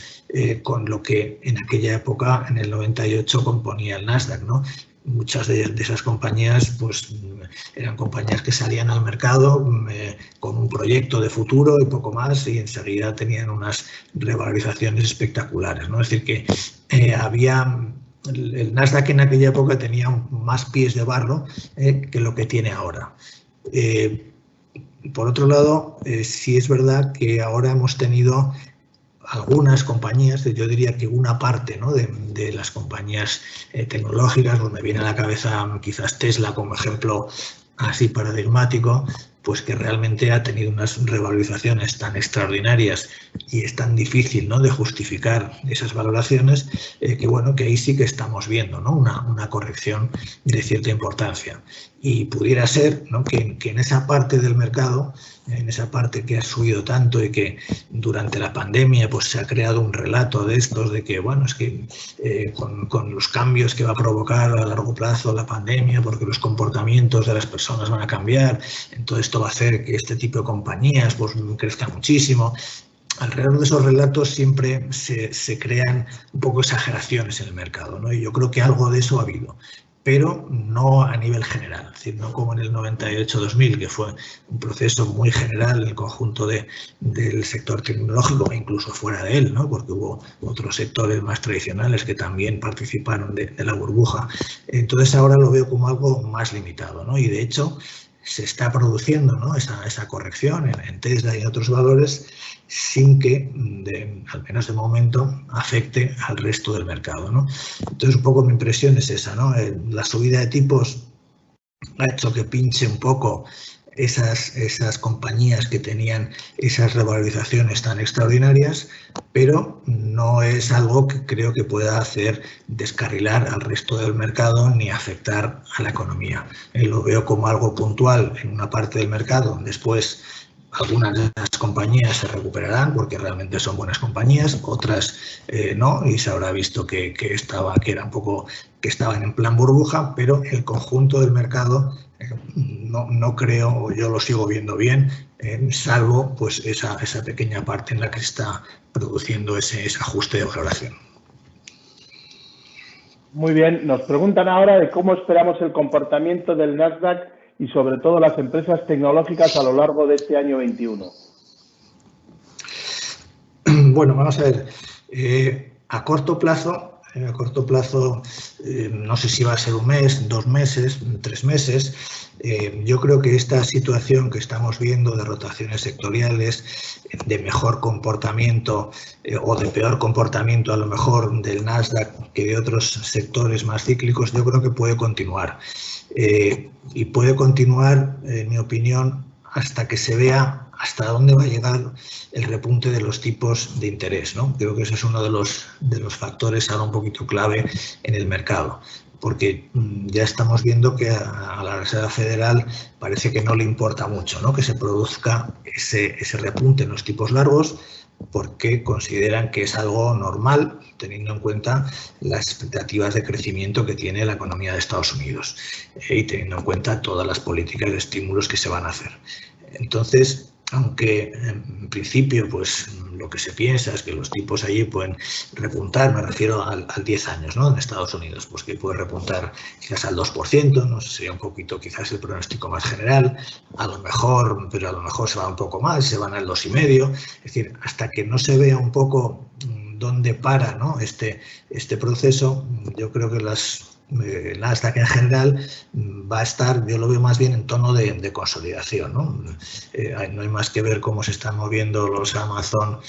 con lo que en aquella época, en el 98, componía el Nasdaq, ¿no? Muchas de esas compañías pues eran compañías que salían al mercado con un proyecto de futuro y poco más, y enseguida tenían unas revalorizaciones espectaculares, ¿no? Es decir, que el Nasdaq en aquella época tenía más pies de barro que lo que tiene ahora. Por otro lado, sí es verdad que ahora hemos tenido algunas compañías, yo diría que una parte, ¿no?, de las compañías tecnológicas, donde viene a la cabeza quizás Tesla como ejemplo así paradigmático, pues que realmente ha tenido unas revalorizaciones tan extraordinarias y es tan difícil, ¿no?, de justificar esas valoraciones, que bueno, que ahí sí que estamos viendo, ¿no?, una corrección de cierta importancia. Y pudiera ser, ¿no?, que en esa parte del mercado, en esa parte que ha subido tanto y que durante la pandemia pues se ha creado un relato de estos, de que bueno, es que con los cambios que va a provocar a largo plazo la pandemia, porque los comportamientos de las personas van a cambiar, entonces esto va a hacer que este tipo de compañías pues crezcan muchísimo. Alrededor de esos relatos siempre se crean un poco exageraciones en el mercado, ¿no? Y yo creo que algo de eso ha habido, pero no a nivel general, es decir, no como en el 98-2000, que fue un proceso muy general en el conjunto del sector tecnológico e incluso fuera de él, ¿no?, porque hubo otros sectores más tradicionales que también participaron de la burbuja. Entonces ahora lo veo como algo más limitado, ¿no? Y de hecho se está produciendo, ¿no?, esa corrección en Tesla y en otros valores sin que, al menos de momento, afecte al resto del mercado, ¿no? Entonces, un poco mi impresión es esa, ¿no? La subida de tipos ha hecho que pinche un poco esas compañías que tenían esas revalorizaciones tan extraordinarias, pero no es algo que creo que pueda hacer descarrilar al resto del mercado ni afectar a la economía. Lo veo como algo puntual en una parte del mercado. Después, algunas de las compañías se recuperarán porque realmente son buenas compañías, otras no, y se habrá visto que estaban en plan burbuja, pero el conjunto del mercado no creo, o yo lo sigo viendo bien, salvo pues esa pequeña parte en la que se está produciendo ese ajuste de valoración. Muy bien, nos preguntan ahora de cómo esperamos el comportamiento del Nasdaq y sobre todo las empresas tecnológicas a lo largo de este año 21. Bueno, vamos a ver. A corto plazo, no sé si va a ser un mes, 2 meses, 3 meses. Yo creo que esta situación que estamos viendo de rotaciones sectoriales, de mejor comportamiento o de peor comportamiento a lo mejor del Nasdaq que de otros sectores más cíclicos, yo creo que puede continuar. Y puede continuar, en mi opinión, hasta que se vea hasta dónde va a llegar el repunte de los tipos de interés, ¿no? Creo que ese es uno de los factores ahora un poquito clave en el mercado, porque ya estamos viendo que a la Reserva Federal parece que no le importa mucho, ¿no?, que se produzca ese repunte en los tipos largos, porque consideran que es algo normal, teniendo en cuenta las expectativas de crecimiento que tiene la economía de Estados Unidos y teniendo en cuenta todas las políticas de estímulos que se van a hacer. Entonces, aunque en principio pues lo que se piensa es que los tipos allí pueden repuntar, me refiero al 10 años, ¿no? En Estados Unidos, pues que puede repuntar quizás al 2%, no sé, sería un poquito quizás el pronóstico más general, a lo mejor, pero a lo mejor se va un poco más, se van al 2,5%, es decir, hasta que no se vea un poco dónde para, ¿no? este proceso, yo creo que el Nasdaq en general va a estar, yo lo veo más bien en tono de consolidación, ¿no? No hay más que ver cómo se están moviendo los Amazon,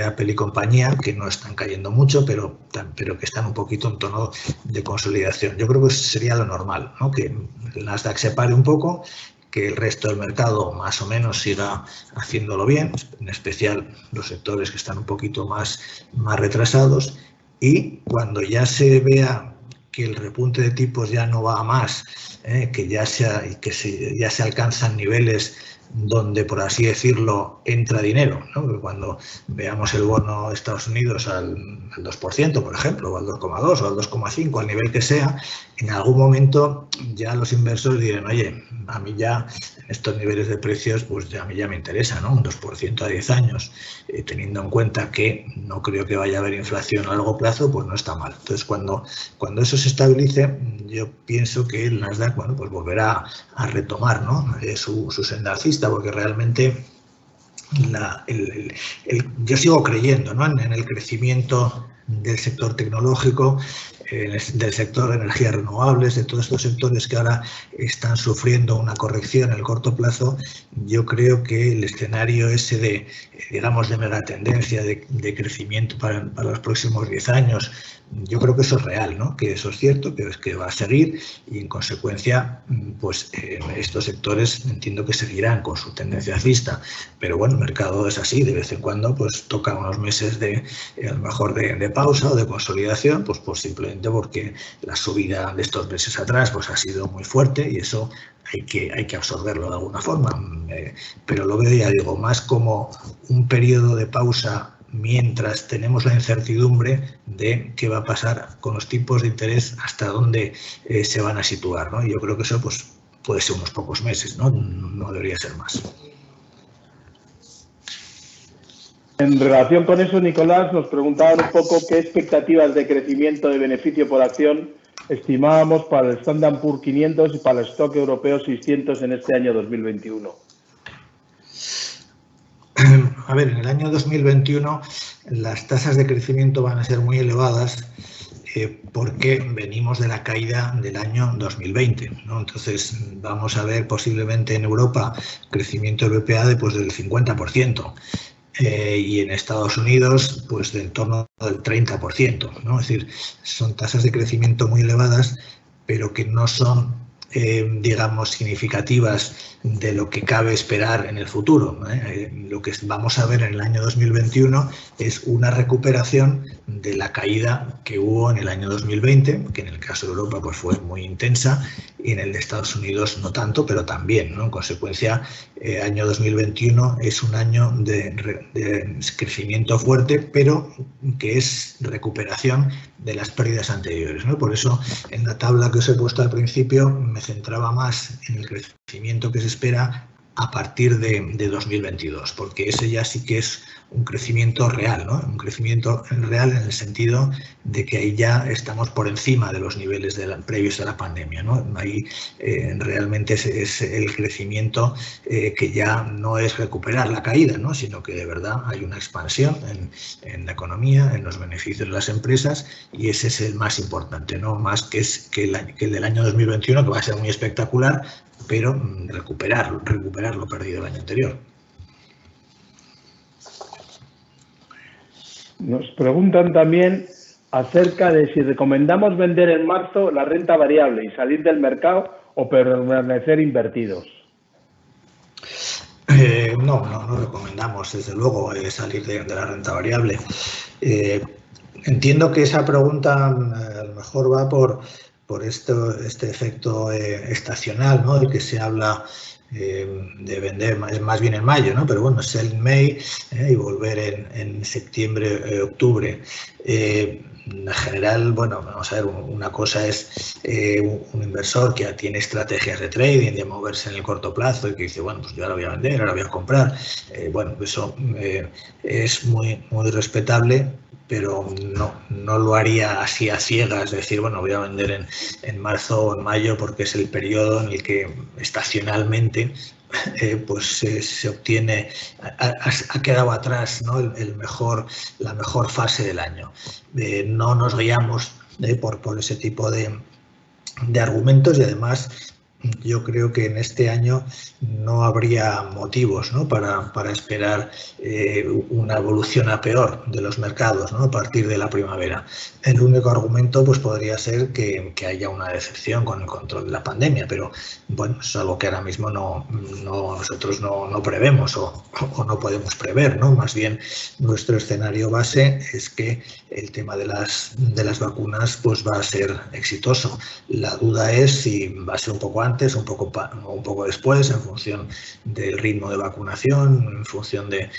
Apple y compañía, que no están cayendo mucho, pero que están un poquito en tono de consolidación. Yo creo que sería lo normal, ¿no? Que el Nasdaq se pare un poco, que el resto del mercado más o menos siga haciéndolo bien, en especial los sectores que están un poquito más retrasados, y cuando ya se vea que el repunte de tipos ya no va a más, que ya se alcanzan niveles donde, por así decirlo, entra dinero, ¿no? Cuando veamos el bono de Estados Unidos al 2%, por ejemplo, o al 2,2 o al 2,5, al nivel que sea, en algún momento ya los inversores dirán, oye, a mí ya en estos niveles de precios, pues ya a mí ya me interesa, ¿no? Un 2% a 10 años, teniendo en cuenta que no creo que vaya a haber inflación a largo plazo, pues no está mal. Entonces, cuando eso se estabilice, yo pienso que el Nasdaq, bueno, pues volverá a retomar, ¿no? su senda alcista, porque realmente yo sigo creyendo, ¿no? en el crecimiento del sector tecnológico, del sector de energías renovables, de todos estos sectores que ahora están sufriendo una corrección en el corto plazo. Yo creo que el escenario ese de, digamos, de megatendencia, de crecimiento para los próximos 10 años, yo creo que eso es real, ¿no? Que eso es cierto, que va a seguir, y en consecuencia, pues estos sectores entiendo que seguirán con su tendencia alcista, pero bueno, el mercado es así, de vez en cuando pues toca unos meses a lo mejor de pausa o de consolidación, pues simplemente porque la subida de estos meses atrás pues ha sido muy fuerte, y eso hay que absorberlo de alguna forma, pero lo veo, ya digo, más como un periodo de pausa mientras tenemos la incertidumbre de qué va a pasar con los tipos de interés, hasta dónde se van a situar, ¿no? Y yo creo que eso pues puede ser unos pocos meses, ¿no? No debería ser más. En relación con eso, Nicolás, nos preguntaban un poco qué expectativas de crecimiento de beneficio por acción estimábamos para el Standard & Poor's 500 y para el stock europeo 600 en este año 2021. A ver, en el año 2021 las tasas de crecimiento van a ser muy elevadas porque venimos de la caída del año 2020, ¿no? Entonces vamos a ver posiblemente en Europa crecimiento del BPA del 50%. Y en Estados Unidos pues del torno del 30%, ¿no? Es decir, son tasas de crecimiento muy elevadas, pero que no son, digamos, significativas de lo que cabe esperar en el futuro. Lo que vamos a ver en el año 2021 es una recuperación de la caída que hubo en el año 2020, que en el caso de Europa pues fue muy intensa, y en el de Estados Unidos no tanto, pero también, ¿no? En consecuencia, año 2021 es un año de crecimiento fuerte, pero que es recuperación de las pérdidas anteriores, ¿no? Por eso, en la tabla que os he puesto al principio, me centraba más en el crecimiento que se espera a partir de 2022, porque ese ya sí que es un crecimiento real, ¿no? Un crecimiento real en el sentido de que ahí ya estamos por encima de los niveles previos a la pandemia, ¿no? Ahí realmente es el crecimiento que ya no es recuperar la caída, ¿no? Sino que de verdad hay una expansión en la economía, en los beneficios de las empresas, y ese es el más importante, ¿no? Más que el del año 2021, que va a ser muy espectacular, pero recuperar lo perdido el año anterior. Nos preguntan también acerca de si recomendamos vender en marzo la renta variable y salir del mercado o permanecer invertidos. No recomendamos, desde luego, salir de la renta variable. Entiendo que esa pregunta a lo mejor va por este efecto estacional, ¿no? Del que se habla de vender más bien en mayo, ¿no? Pero bueno, sell in May y volver en septiembre, octubre. En general, bueno, vamos a ver, una cosa es un inversor que tiene estrategias de trading, de moverse en el corto plazo y que dice, bueno, pues yo ahora voy a vender, ahora voy a comprar. Bueno, eso es muy respetable, pero no lo haría así a ciegas, es decir, bueno, voy a vender en marzo o en mayo porque es el periodo en el que estacionalmente pues se obtiene, ha quedado atrás, ¿no? La mejor fase del año. No nos guiamos por ese tipo de argumentos y además yo creo que en este año no habría motivos, ¿no? para esperar una evolución a peor de los mercados, ¿no? a partir de la primavera. El único argumento pues, podría ser que haya una decepción con el control de la pandemia, pero bueno, es algo que ahora mismo nosotros no prevemos o no podemos prever, ¿no? Más bien nuestro escenario base es que el tema de las vacunas pues, va a ser exitoso. La duda es si va a ser un poco antes, un poco después, en función del ritmo de vacunación, en función de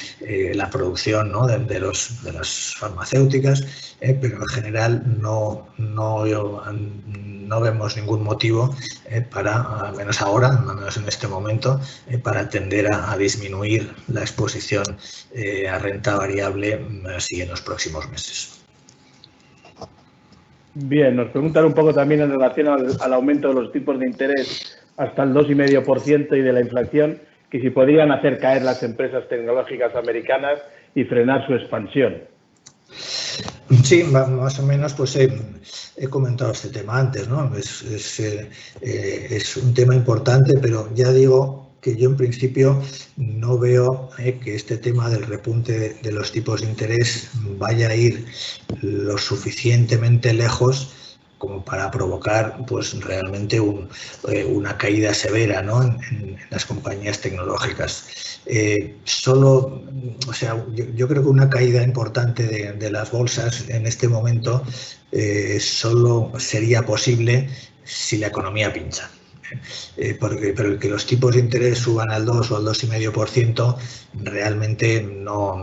la producción, ¿no? de las farmacéuticas, pero en general no vemos ningún motivo para, al menos ahora, al menos en este momento, para tender a disminuir la exposición a renta variable así en los próximos meses. Bien, nos preguntan un poco también en relación al aumento de los tipos de interés hasta el 2,5% y de la inflación, que si podrían hacer caer las empresas tecnológicas americanas y frenar su expansión. Sí, más o menos pues he comentado este tema antes, ¿no? Es un tema importante, pero ya digo que yo en principio no veo que este tema del repunte de los tipos de interés vaya a ir lo suficientemente lejos como para provocar pues realmente una caída severa, ¿no? en las compañías tecnológicas. O sea, yo creo que una caída importante de las bolsas en este momento solo sería posible si la economía pincha. Pero que los tipos de interés suban al 2 o al 2,5% realmente no,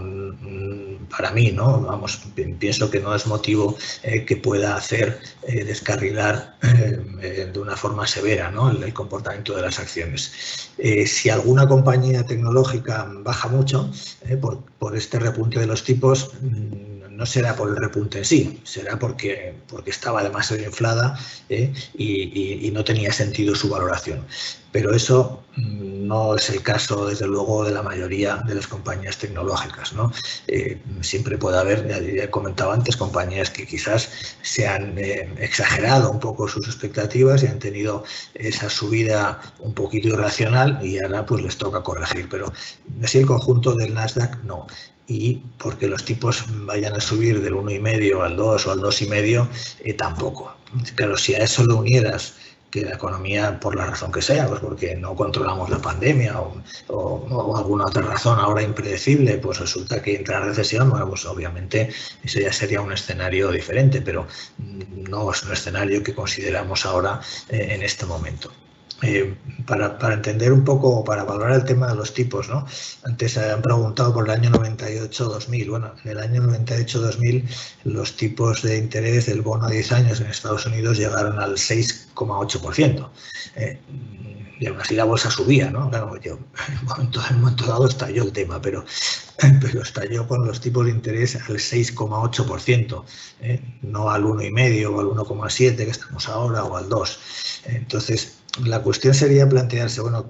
para mí, ¿no? Vamos, pienso que no es motivo que pueda hacer descarrilar de una forma severa, ¿no? el comportamiento de las acciones. Si alguna compañía tecnológica baja mucho por este repunte de los tipos, no será por el repunte en sí, será porque estaba demasiado inflada y no tenía sentido su valoración. Pero eso no es el caso, desde luego, de la mayoría de las compañías tecnológicas, ¿no? Siempre puede haber, ya he comentado antes, compañías que quizás se han exagerado un poco sus expectativas y han tenido esa subida un poquito irracional y ahora pues les toca corregir. Pero así el conjunto del Nasdaq no. Y porque los tipos vayan a subir del 1,5 al 2 o al 2,5, tampoco. Claro, si a eso le unieras que la economía, por la razón que sea, pues porque no controlamos la pandemia o alguna otra razón ahora impredecible, pues resulta que entra la recesión, bueno, pues obviamente eso ya sería un escenario diferente, pero no es un escenario que consideramos ahora en este momento. Para entender un poco, para valorar el tema de los tipos, ¿no? Antes han preguntado por el año 98-2000. Bueno, en el año 98-2000 los tipos de interés del bono a 10 años en Estados Unidos llegaron al 6,8%. Y aún así la bolsa subía, ¿no? Claro, en un momento dado estalló el tema, pero estalló con los tipos de interés al 6,8%, no al 1,5 o al 1,7 que estamos ahora o al 2. Entonces, la cuestión sería plantearse, bueno,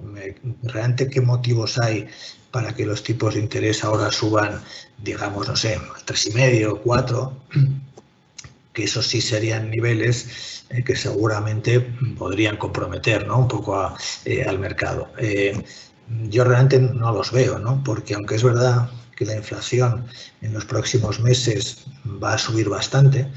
¿realmente qué motivos hay para que los tipos de interés ahora suban, digamos, no sé, al 3,5, 4? Que esos sí serían niveles que seguramente podrían comprometer, ¿no? Un poco al mercado. Yo realmente no los veo, ¿no? Porque aunque es verdad que la inflación en los próximos meses va a subir bastante,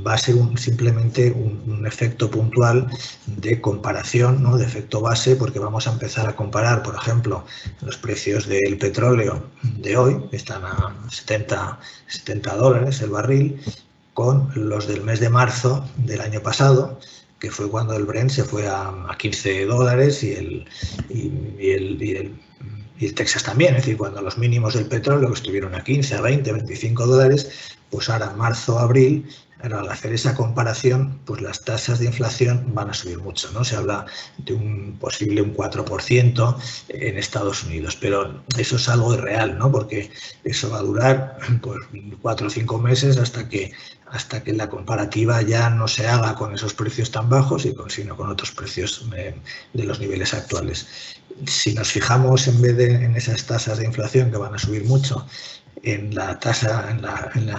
va a ser simplemente un efecto puntual de comparación, ¿no? De efecto base, porque vamos a empezar a comparar, por ejemplo, los precios del petróleo de hoy, que están a $70 el barril, con los del mes de marzo del año pasado, que fue cuando el Brent se fue a $15 y el y Texas también, es decir, cuando los mínimos del petróleo estuvieron a 15, a 20, 25 dólares, pues ahora marzo, abril, al hacer esa comparación, pues las tasas de inflación van a subir mucho, ¿no? Se habla de un posible un 4% en Estados Unidos, pero eso es algo irreal, ¿no? Porque eso va a durar pues 4 o 5 meses hasta que la comparativa ya no se haga con esos precios tan bajos, sino con otros precios de los niveles actuales. Si nos fijamos en esas tasas de inflación que van a subir mucho, en la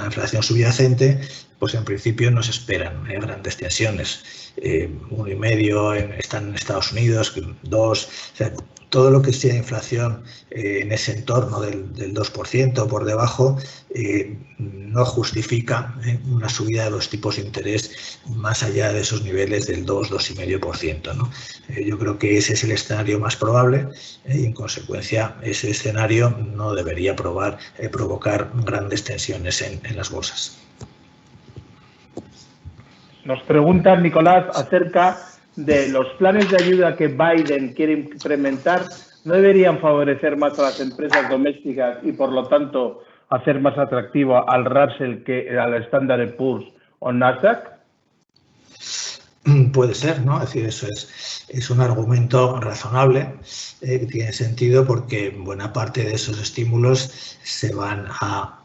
inflación subyacente, pues en principio nos esperan grandes tensiones. 1,5 están en Estados Unidos, 2, o sea, todo lo que sea inflación en ese entorno del 2% por debajo no justifica una subida de los tipos de interés más allá de esos niveles del 2-2,5%, ¿no? Yo creo que ese es el escenario más probable y en consecuencia ese escenario no debería provocar grandes tensiones en las bolsas. Nos preguntan, Nicolás, acerca de los planes de ayuda que Biden quiere implementar. ¿No deberían favorecer más a las empresas domésticas y, por lo tanto, hacer más atractivo al Russell que al Standard & Poor's o Nasdaq? Puede ser, ¿no? Es decir, eso es un argumento razonable, que tiene sentido porque buena parte de esos estímulos se van a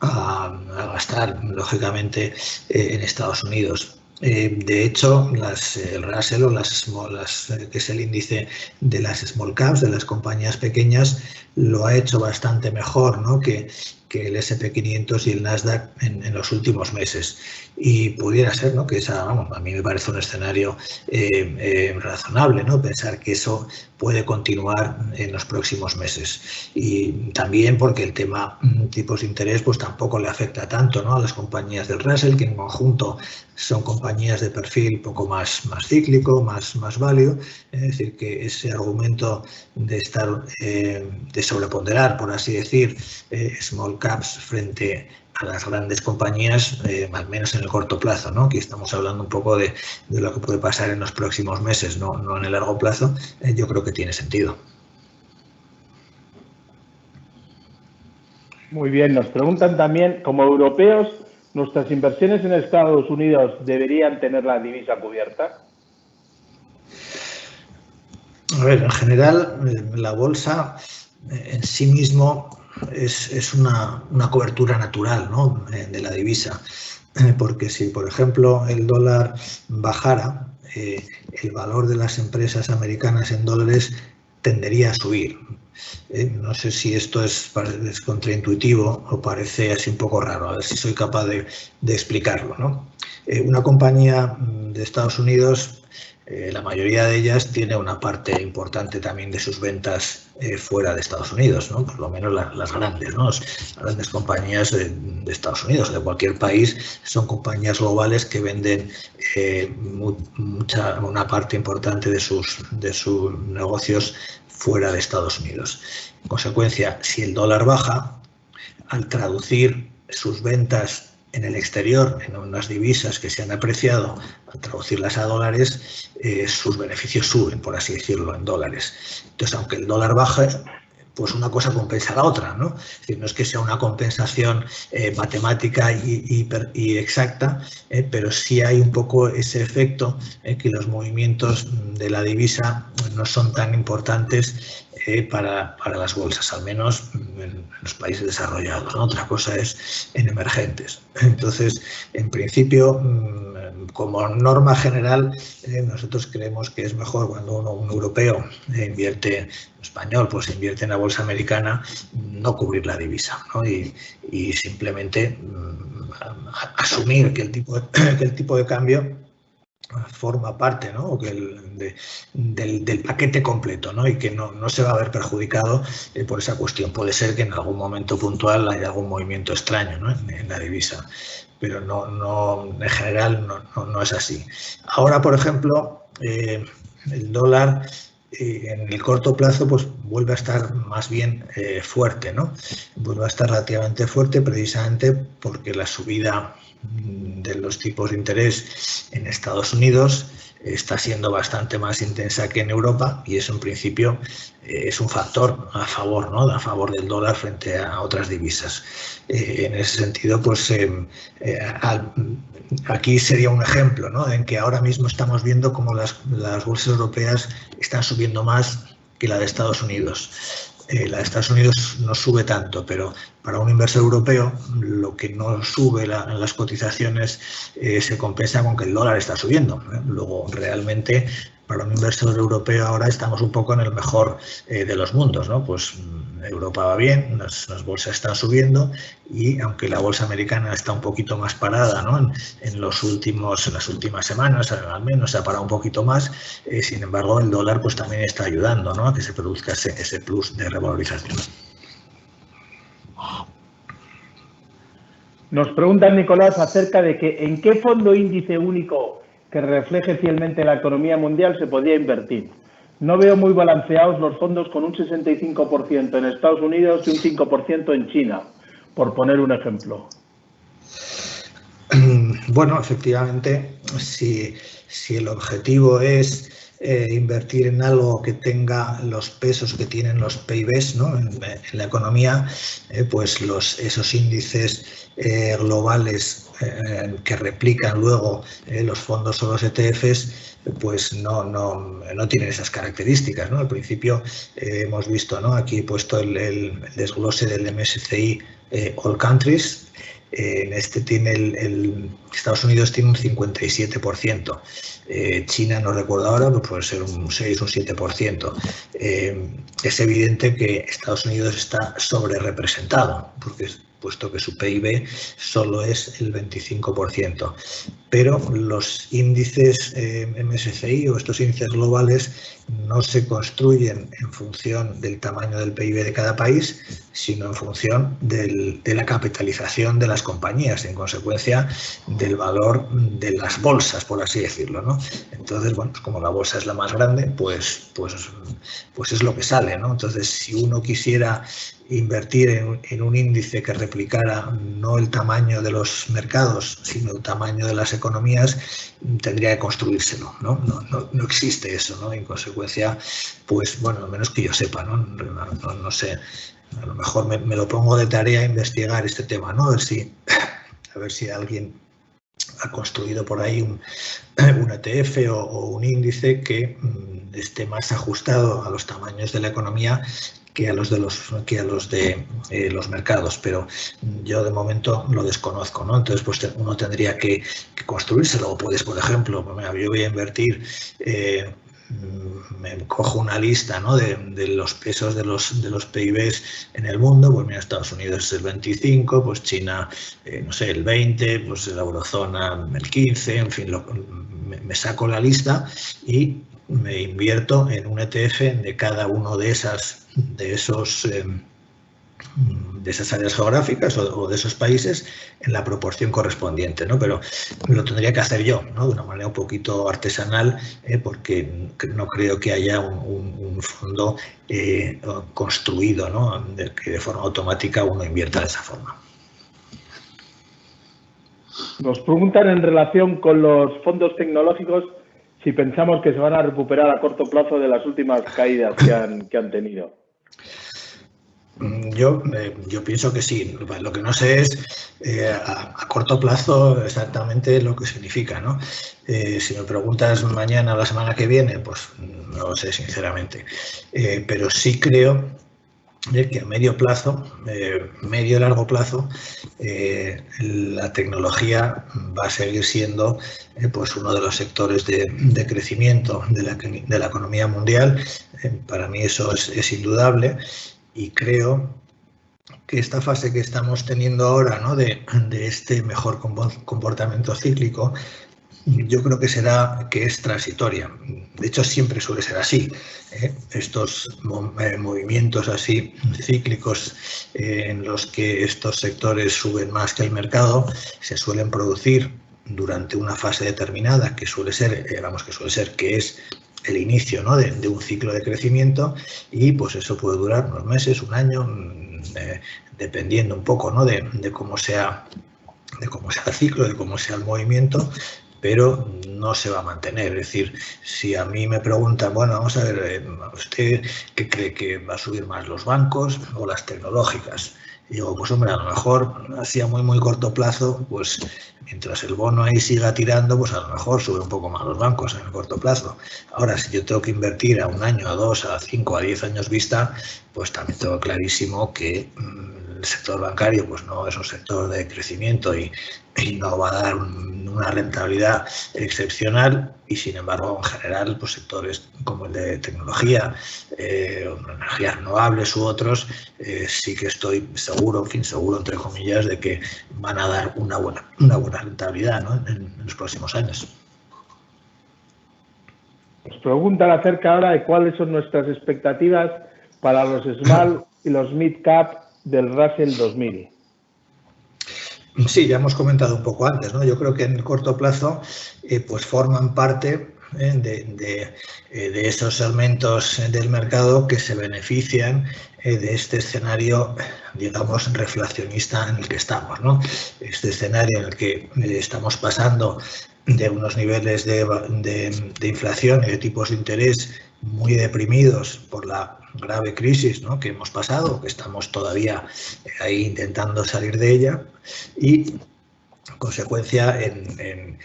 gastar, lógicamente, en Estados Unidos. De hecho, el Russell, que es el índice de las small caps, de las compañías pequeñas, lo ha hecho bastante mejor, ¿no?, que el SP500 y el Nasdaq en los últimos meses. Y pudiera ser, ¿no?, que a mí me parece un escenario razonable, ¿no?, pensar que eso puede continuar en los próximos meses. Y también porque el tema tipos de interés pues tampoco le afecta tanto, ¿no?, a las compañías del Russell, que en conjunto son compañías de perfil un poco más cíclico, más value. Es decir, que ese argumento de sobreponderar, por así decir, small caps frente a las grandes compañías, al menos en el corto plazo, ¿no? Aquí estamos hablando un poco de lo que puede pasar en los próximos meses, no en el largo plazo. Yo creo que tiene sentido. Muy bien, nos preguntan también, como europeos, ¿nuestras inversiones en Estados Unidos deberían tener la divisa cubierta? A ver, en general, la bolsa en sí mismo es una cobertura natural, ¿no?, de la divisa, porque si, por ejemplo, el dólar bajara, el valor de las empresas americanas en dólares tendería a subir. No sé si esto es contraintuitivo o parece así un poco raro, a ver si soy capaz de explicarlo, ¿no? Una compañía de Estados Unidos, la mayoría de ellas tiene una parte importante también de sus ventas fuera de Estados Unidos, ¿no? Por lo menos las grandes, ¿no? Las grandes compañías de Estados Unidos o de cualquier país son compañías globales que venden una parte importante de sus negocios fuera de Estados Unidos. En consecuencia, si el dólar baja, al traducir sus ventas en el exterior, en unas divisas que se han apreciado, al traducirlas a dólares, sus beneficios suben, por así decirlo, en dólares. Entonces, aunque el dólar baje, pues una cosa compensa la otra, ¿no? Es decir, no es que sea una compensación matemática y exacta, pero sí hay un poco ese efecto, que los movimientos de la divisa no son tan importantes para las bolsas, al menos en los países desarrollados, ¿no? Otra cosa es en emergentes. Entonces, en principio, como norma general, nosotros creemos que es mejor cuando un europeo invierte, español, pues invierte en la bolsa americana, no cubrir la divisa, ¿no? Y simplemente asumir que el tipo de cambio forma parte, ¿no?, del paquete completo, ¿no?, y que no se va a ver perjudicado por esa cuestión. Puede ser que en algún momento puntual haya algún movimiento extraño, ¿no?, en la divisa, pero en general no es así. Ahora, por ejemplo, el dólar en el corto plazo pues vuelve a estar más bien fuerte, ¿no? Vuelve a estar relativamente fuerte precisamente porque la subida de los tipos de interés en Estados Unidos está siendo bastante más intensa que en Europa y eso en principio es un factor a favor, ¿no? A favor del dólar frente a otras divisas. En ese sentido, pues aquí sería un ejemplo, ¿no? En que ahora mismo estamos viendo cómo las bolsas europeas están subiendo más que la de Estados Unidos. La de Estados Unidos no sube tanto, pero para un inversor europeo lo que no sube en las cotizaciones se compensa con que el dólar está subiendo. Luego, realmente, para un inversor europeo ahora estamos un poco en el mejor de los mundos, ¿no? Pues Europa va bien, las bolsas están subiendo y aunque la bolsa americana está un poquito más parada, ¿no? en las últimas semanas, al menos se ha parado un poquito más, sin embargo el dólar pues también está ayudando, ¿no? A que se produzca ese plus de revalorización. Nos pregunta Nicolás acerca de que en qué fondo índice único que refleje fielmente la economía mundial se podría invertir. No veo muy balanceados los fondos con un 65% en Estados Unidos y un 5% en China, por poner un ejemplo. Bueno, efectivamente, si el objetivo es invertir en algo que tenga los pesos que tienen los PIBs, ¿no? en la economía, pues esos índices globales que replican luego los fondos o los ETFs, pues no tienen esas características, ¿no? Al principio hemos visto, ¿no? Aquí he puesto el desglose del MSCI All Countries. En este tiene Estados Unidos tiene un 57%. China, no recuerdo ahora, pues puede ser un 6 o un 7%. Es evidente que Estados Unidos está sobre representado, puesto que su PIB solo es el 25%. Pero los índices MSCI o estos índices globales no se construyen en función del tamaño del PIB de cada país, sino en función de la capitalización de las compañías, en consecuencia del valor de las bolsas, por así decirlo, ¿no? Entonces, bueno, pues como la bolsa es la más grande, pues es lo que sale, ¿no? Entonces, si uno quisiera invertir en un índice que replicara no el tamaño de los mercados, sino el tamaño de las economías, tendría que construírselo, ¿no? No existe eso, ¿no? En consecuencia, pues bueno, al menos que yo sepa, ¿no? No sé, a lo mejor me lo pongo de tarea investigar este tema, ¿no? A ver si alguien ha construido por ahí un ETF o un índice que esté más ajustado a los tamaños de la economía que a los de los mercados, pero yo de momento lo desconozco, ¿no? Entonces, pues uno tendría que construírselo. O puedes, por ejemplo, yo voy a invertir, me cojo una lista, ¿no? de los pesos de los PIBs en el mundo. Pues mira, Estados Unidos es el 25, pues China, no sé, el 20, pues la eurozona el 15, en fin, me saco la lista y me invierto en un ETF de cada uno de esas áreas geográficas o de esos países en la proporción correspondiente, ¿no? Pero lo tendría que hacer yo, ¿no? De una manera un poquito artesanal, porque no creo que haya un fondo construido, ¿no? Que de forma automática uno invierta de esa forma. Nos preguntan en relación con los fondos tecnológicos si pensamos que se van a recuperar a corto plazo de las últimas caídas que han tenido. Yo pienso que sí. Lo que no sé es a corto plazo exactamente lo que significa, ¿no? Si me preguntas mañana o la semana que viene, pues no lo sé sinceramente. Pero sí creo que a medio plazo, medio y largo plazo, la tecnología va a seguir siendo pues uno de los sectores de crecimiento de la economía mundial. Para mí eso es indudable. Y creo que esta fase que estamos teniendo ahora, ¿no? de este mejor comportamiento cíclico, yo creo que es transitoria. De hecho, siempre suele ser así. Estos movimientos así cíclicos en los que estos sectores suben más que el mercado se suelen producir durante una fase determinada que es el inicio, ¿no? de un ciclo de crecimiento, y pues eso puede durar unos meses, un año, dependiendo un poco, ¿no? de cómo sea el ciclo, de cómo sea el movimiento, pero no se va a mantener. Es decir, si a mí me preguntan, bueno, vamos a ver, ¿usted qué cree que va a subir más, los bancos o las tecnológicas? Y digo, pues hombre, a lo mejor así a muy corto plazo, pues mientras el bono ahí siga tirando, pues a lo mejor sube un poco más los bancos en el corto plazo. Ahora, si yo tengo que invertir a 1 año, a 2, a 5, a 10 años vista, pues también tengo clarísimo que el sector bancario pues no es un sector de crecimiento y no va a dar una rentabilidad excepcional, y sin embargo en general pues sectores como el de tecnología, energías renovables u otros, sí que estoy seguro, en fin, seguro entre comillas, de que van a dar una buena rentabilidad, ¿no?, en los próximos años. Nos preguntan acerca ahora de cuáles son nuestras expectativas para los small y los mid cap del Russell 2000. Sí, ya hemos comentado un poco antes, ¿no? Yo creo que en el corto plazo pues forman parte de esos segmentos del mercado que se benefician de este escenario, digamos, reflacionista en el que estamos, ¿no? Este escenario en el que estamos pasando de unos niveles de inflación y de tipos de interés muy deprimidos por la grave crisis, ¿no?, que hemos pasado, que estamos todavía ahí intentando salir de ella, y en consecuencia en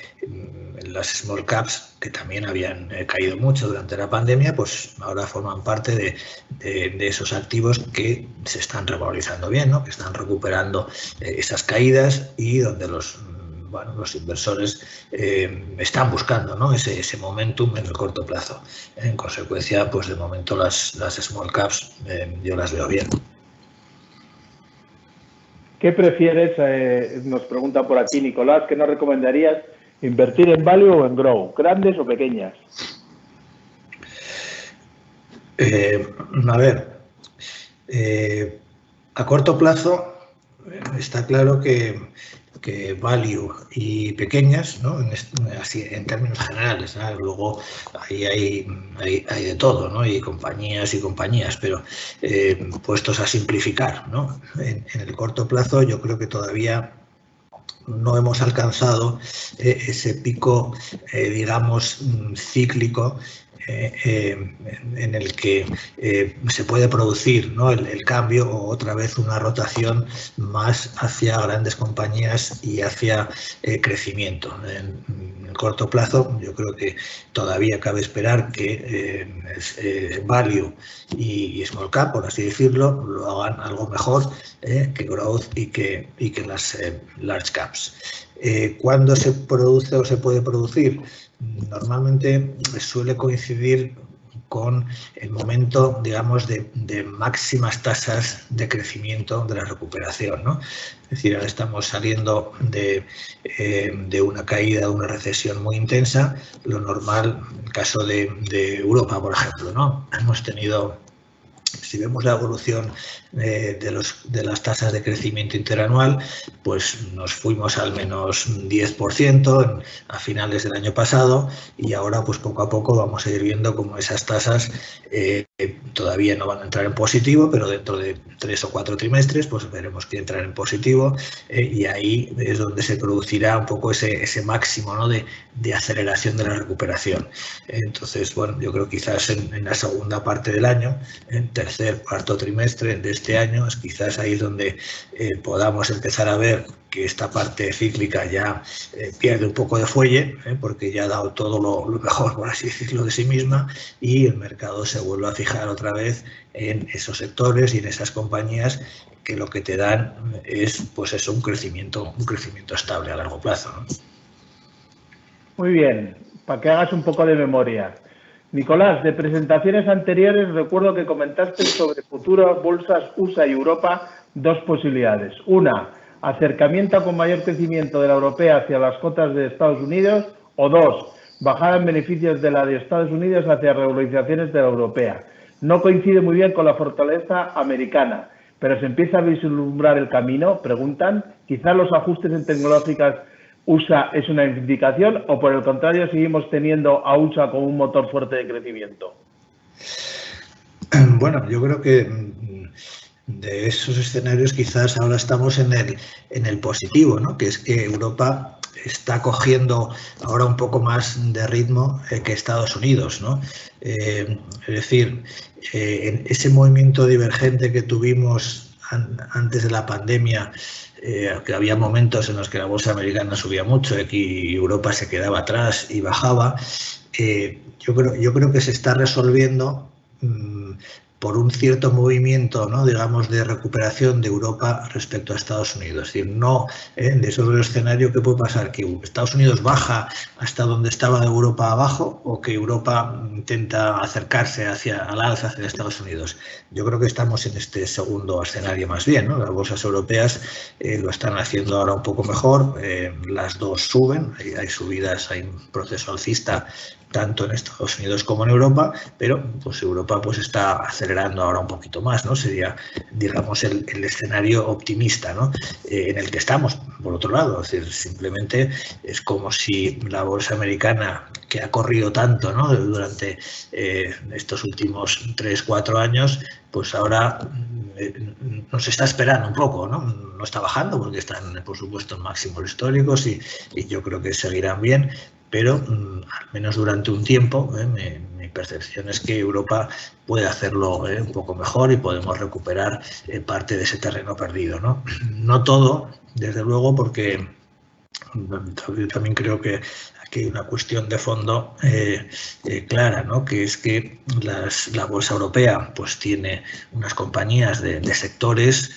las small caps, que también habían caído mucho durante la pandemia, pues ahora forman parte de esos activos que se están revalorizando bien, ¿no?, que están recuperando esas caídas, y donde los inversores están buscando, ¿no?, ese momentum en el corto plazo. En consecuencia, pues de momento las small caps yo las veo bien. ¿Qué prefieres? Nos pregunta por aquí Nicolás, ¿qué nos recomendarías? ¿Invertir en value o en grow? ¿Grandes o pequeñas? A ver, a corto plazo está claro que value y pequeñas, ¿no?, así en términos generales, ¿no? Luego ahí hay de todo, ¿no?, y compañías, pero puestos a simplificar, ¿no?, en el corto plazo yo creo que todavía no hemos alcanzado ese pico, digamos, cíclico en el que se puede producir, ¿no?, el cambio, o otra vez una rotación más hacia grandes compañías y hacia crecimiento. En el corto plazo yo creo que todavía cabe esperar que value y small cap, por así decirlo, lo hagan algo mejor que growth y que las large caps. ¿Cuándo se produce o se puede producir? Normalmente suele coincidir con el momento, digamos, de máximas tasas de crecimiento de la recuperación, ¿no? Es decir, ahora estamos saliendo de una caída, de una recesión muy intensa. Lo normal, en el caso de Europa, por ejemplo, ¿no?, hemos tenido, si vemos la evolución de las tasas de crecimiento interanual, pues nos fuimos al menos 10% a finales del año pasado, y ahora pues poco a poco vamos a ir viendo cómo esas tasas todavía no van a entrar en positivo, pero dentro de 3 o 4 trimestres pues veremos que entran en positivo, y ahí es donde se producirá un poco ese máximo, ¿no?, de aceleración de la recuperación. Entonces, bueno, yo creo que quizás en la segunda parte del año, en tercer, cuarto trimestre de este año, es quizás ahí donde podamos empezar a ver que esta parte cíclica ya pierde un poco de fuelle, porque ya ha dado todo lo mejor, por así decirlo, de sí misma, y el mercado se vuelve a fijar otra vez en esos sectores y en esas compañías que lo que te dan es, pues eso, un crecimiento estable a largo plazo, ¿no? Muy bien, para que hagas un poco de memoria. Nicolás, de presentaciones anteriores recuerdo que comentaste sobre futuras bolsas USA y Europa 2 posibilidades. Una, acercamiento con mayor crecimiento de la europea hacia las cotas de Estados Unidos, o 2, bajada en beneficios de la de Estados Unidos hacia regularizaciones de la europea. No coincide muy bien con la fortaleza americana, pero se empieza a vislumbrar el camino, preguntan. Quizás los ajustes en tecnológicas USA es una indicación, o por el contrario seguimos teniendo a USA como un motor fuerte de crecimiento. Bueno, yo creo que de esos escenarios quizás ahora estamos en el positivo, ¿no?, que es que Europa está cogiendo ahora un poco más de ritmo que Estados Unidos, ¿no? Es decir, en ese movimiento divergente que tuvimos antes de la pandemia, que había momentos en los que la bolsa americana subía mucho y Europa se quedaba atrás y bajaba, yo creo que se está resolviendo por un cierto movimiento, ¿no?, digamos, de recuperación de Europa respecto a Estados Unidos. Es decir, no, de eso el escenario que puede pasar, que Estados Unidos baja hasta donde estaba Europa abajo o que Europa intenta acercarse al alza hacia Estados Unidos. Yo creo que estamos en este segundo escenario más bien, ¿no? Las bolsas europeas lo están haciendo ahora un poco mejor, las dos suben, hay subidas, hay un proceso alcista tanto en Estados Unidos como en Europa, pero pues Europa pues está acelerando ahora un poquito más, ¿no? Sería, digamos, el escenario optimista, ¿no?, en el que estamos, por otro lado. Es decir, simplemente es como si la bolsa americana, que ha corrido tanto, ¿no?, durante estos últimos 3-4 años, pues ahora nos está esperando un poco, ¿no? No está bajando porque están, por supuesto, en máximos históricos y yo creo que seguirán bien, pero al menos durante un tiempo mi percepción es que Europa puede hacerlo un poco mejor y podemos recuperar parte de ese terreno perdido, ¿no? No todo, desde luego, porque yo también creo que aquí hay una cuestión de fondo clara, ¿no?, que es que la bolsa europea pues tiene unas compañías de sectores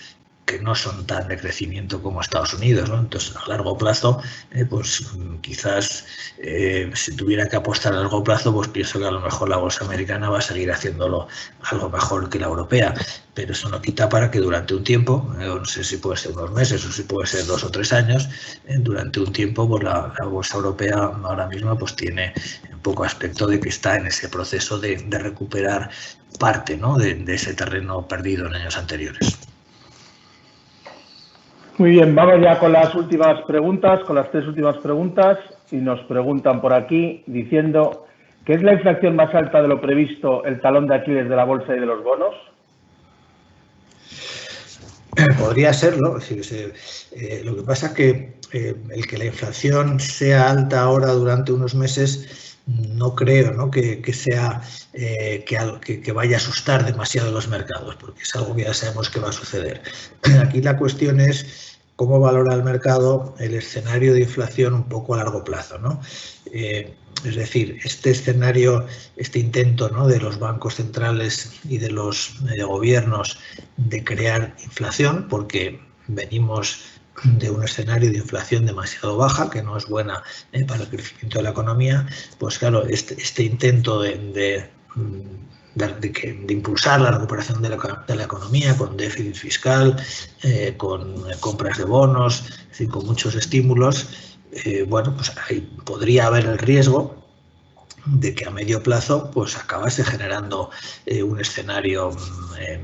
que no son tan de crecimiento como Estados Unidos, ¿no? Entonces, a largo plazo, pues quizás si tuviera que apostar a largo plazo, pues pienso que a lo mejor la bolsa americana va a seguir haciéndolo algo mejor que la europea, pero eso no quita para que durante un tiempo, no sé si puede ser unos meses o si puede ser 2 o 3 años, durante un tiempo pues la bolsa europea ahora mismo pues tiene un poco aspecto de que está en ese proceso de recuperar parte, ¿no?, de ese terreno perdido en años anteriores. Muy bien, vamos ya con las últimas preguntas, con las 3 últimas preguntas, y nos preguntan por aquí diciendo ¿qué es la inflación más alta de lo previsto, el talón de Aquiles de la bolsa y de los bonos? Podría serlo. Lo que pasa es que el que la inflación sea alta ahora durante unos meses no creo, ¿no?, que sea que vaya a asustar demasiado a los mercados, porque es algo que ya sabemos que va a suceder. Aquí la cuestión es cómo valora el mercado el escenario de inflación un poco a largo plazo, ¿no? Es decir, este escenario, este intento, ¿no?, de los bancos centrales y de los gobiernos de crear inflación, porque venimos de un escenario de inflación demasiado baja, que no es buena para el crecimiento de la economía, pues claro, este intento de impulsar la recuperación de la economía con déficit fiscal, con compras de bonos, es decir, con muchos estímulos, bueno, pues ahí podría haber el riesgo de que a medio plazo pues acabase generando un escenario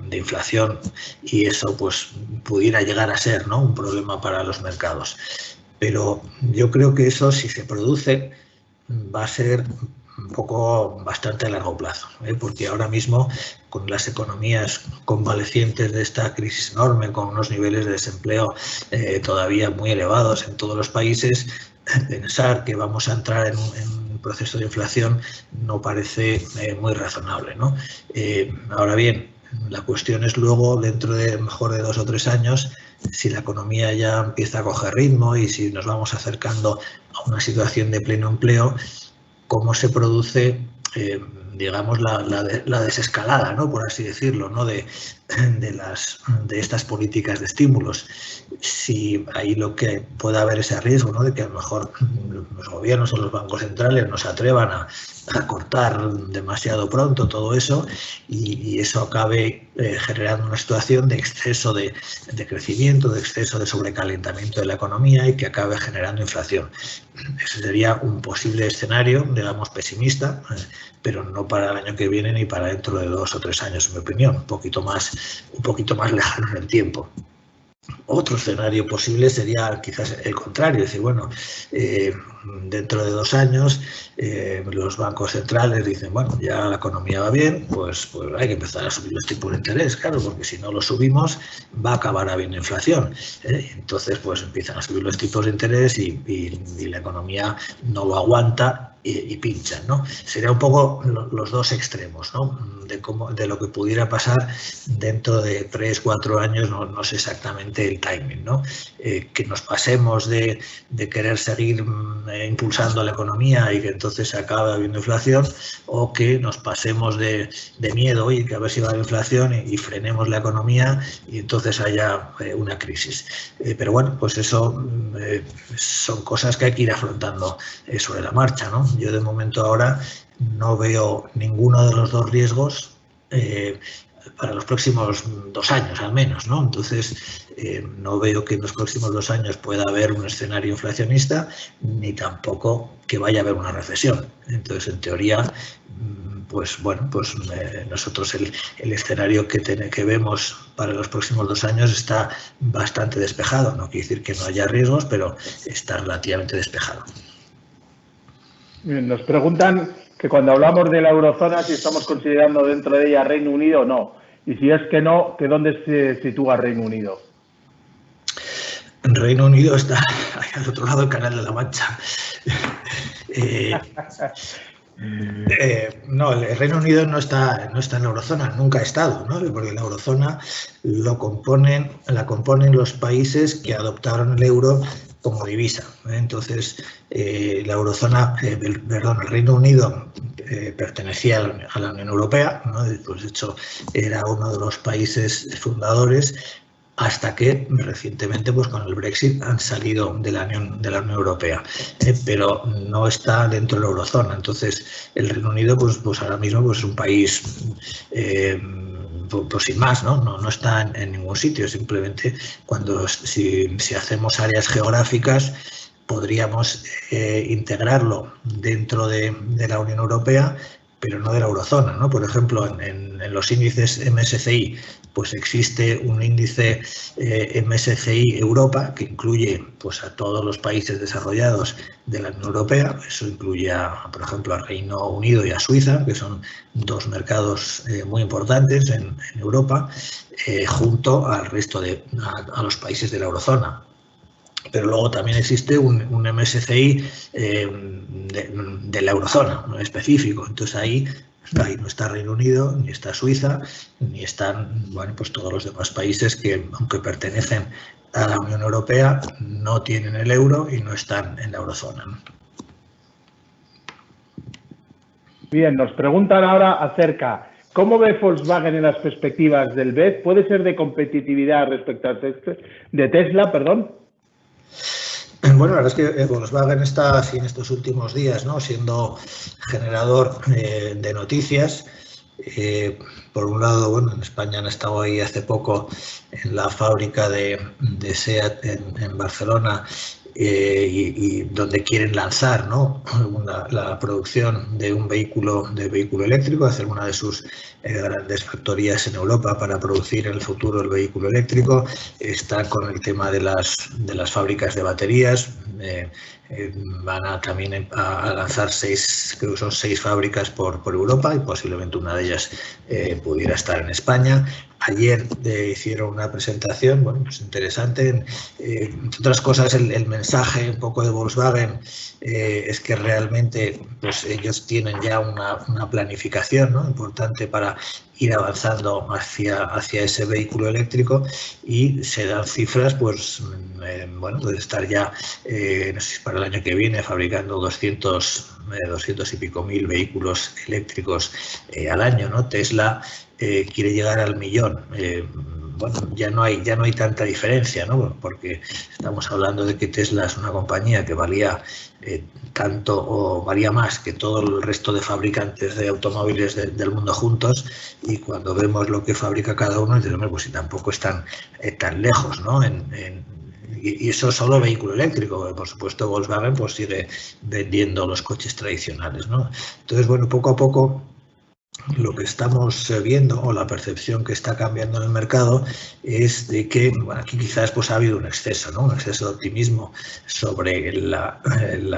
de inflación y eso pues pudiera llegar a ser, ¿no?, un problema para los mercados. Pero yo creo que eso, si se produce, va a ser un poco bastante a largo plazo, porque ahora mismo con las economías convalecientes de esta crisis enorme, con unos niveles de desempleo todavía muy elevados en todos los países, pensar que vamos a entrar en un proceso de inflación no parece muy razonable, ¿no? Ahora bien, la cuestión es luego, dentro de mejor de 2 o 3 años, si la economía ya empieza a coger ritmo y si nos vamos acercando a una situación de pleno empleo, cómo se produce, digamos, la desescalada, ¿no?, por así decirlo, ¿no?, de estas políticas de estímulos. Si ahí lo que pueda haber ese riesgo, ¿no?, de que a lo mejor los gobiernos o los bancos centrales no se atrevan a cortar demasiado pronto todo eso y eso acabe generando una situación de exceso de crecimiento, de exceso de sobrecalentamiento de la economía y que acabe generando inflación. Ese sería un posible escenario, digamos, pesimista, pero no para el año que viene ni para dentro de 2 o 3 años, en mi opinión, un poquito más lejano en el tiempo. Otro escenario posible sería quizás el contrario, es decir, bueno, dentro de 2 años los bancos centrales dicen, bueno, ya la economía va bien, pues hay que empezar a subir los tipos de interés, claro, porque si no los subimos va a acabar habiendo inflación. Entonces, pues empiezan a subir los tipos de interés y la economía no lo aguanta y pinchan, ¿no? Sería un poco los dos extremos, ¿no? De lo que pudiera pasar dentro de 3, 4 años, no sé exactamente el timing, ¿no? Que nos pasemos de querer seguir impulsando la economía y que entonces acabe habiendo inflación, o que nos pasemos de miedo y que a ver si va a haber inflación y frenemos la economía y entonces haya una crisis. Pero bueno, pues eso son cosas que hay que ir afrontando sobre la marcha, ¿no? Yo de momento ahora no veo ninguno de los dos riesgos para los próximos 2 años al menos, ¿no? Entonces no veo que en los próximos 2 años pueda haber un escenario inflacionista, ni tampoco que vaya a haber una recesión. Entonces, en teoría, pues bueno, pues nosotros el escenario que vemos para los próximos 2 años está bastante despejado. No quiere decir que no haya riesgos, pero está relativamente despejado. Nos preguntan que cuando hablamos de la eurozona, si estamos considerando dentro de ella Reino Unido o no. Y si es que no, ¿que dónde se sitúa Reino Unido? Reino Unido está ahí al otro lado del Canal de la Mancha. No, el Reino Unido no está en la eurozona, nunca ha estado, ¿no? Porque la eurozona la componen los países que adoptaron el euro como divisa. Entonces, la eurozona, el Reino Unido pertenecía a la Unión Europea, ¿no? Pues de hecho era uno de los países fundadores, hasta que recientemente, pues con el Brexit, han salido de la Unión Europea, pero no está dentro de la eurozona. Entonces, el Reino Unido, pues ahora mismo, pues es un país pues sin más, no está en ningún sitio. Simplemente si hacemos áreas geográficas, podríamos integrarlo dentro de la Unión Europea, pero no de la eurozona, ¿no? Por ejemplo, en los índices MSCI, pues existe un índice MSCI Europa que incluye pues a todos los países desarrollados de la Unión Europea. Eso incluye, por ejemplo, a Reino Unido y a Suiza, que son 2 mercados muy importantes en Europa, junto al resto a los países de la eurozona. Pero luego también existe un MSCI de la eurozona, ¿no? Específico. Entonces ahí no está Reino Unido, ni está Suiza, ni están, bueno, pues todos los demás países que, aunque pertenecen a la Unión Europea, no tienen el euro y no están en la eurozona. Bien, nos preguntan ahora acerca, ¿cómo ve Volkswagen en las perspectivas del BEV? ¿Puede ser de competitividad respecto a de Tesla, perdón? Bueno, la verdad es que Volkswagen está así en estos últimos días, ¿no?, siendo generador de noticias. Por un lado, bueno, en España han estado ahí hace poco en la fábrica de SEAT en Barcelona, y donde quieren lanzar, ¿no?, la producción de un vehículo eléctrico, hacer una de sus grandes factorías en Europa para producir en el futuro el vehículo eléctrico. Está con el tema de las fábricas de baterías. Van también a lanzar 6 fábricas por Europa, y posiblemente una de ellas pudiera estar en España. Ayer hicieron una presentación, bueno, pues interesante. Entre otras cosas, el mensaje un poco de Volkswagen es que realmente, pues ellos tienen ya una planificación, ¿no?, importante para ir avanzando hacia ese vehículo eléctrico, y se dan cifras, pues bueno, puede estar ya, no sé si para el año que viene, fabricando 200 y pico mil vehículos eléctricos al año, ¿no? Tesla quiere llegar al 1.000.000. Bueno, ya no hay tanta diferencia, ¿no?, porque estamos hablando de que Tesla es una compañía que valía tanto o valía más que todo el resto de fabricantes de automóviles del mundo juntos, y cuando vemos lo que fabrica cada uno, decimos, pues si tampoco están tan lejos, ¿no? Y eso es solo vehículo eléctrico. Por supuesto, Volkswagen pues sigue vendiendo los coches tradicionales, ¿no? Entonces, bueno, poco a poco lo que estamos viendo, o la percepción que está cambiando en el mercado, es de que, bueno, aquí quizás pues ha habido un exceso, ¿no? Un exceso de optimismo sobre la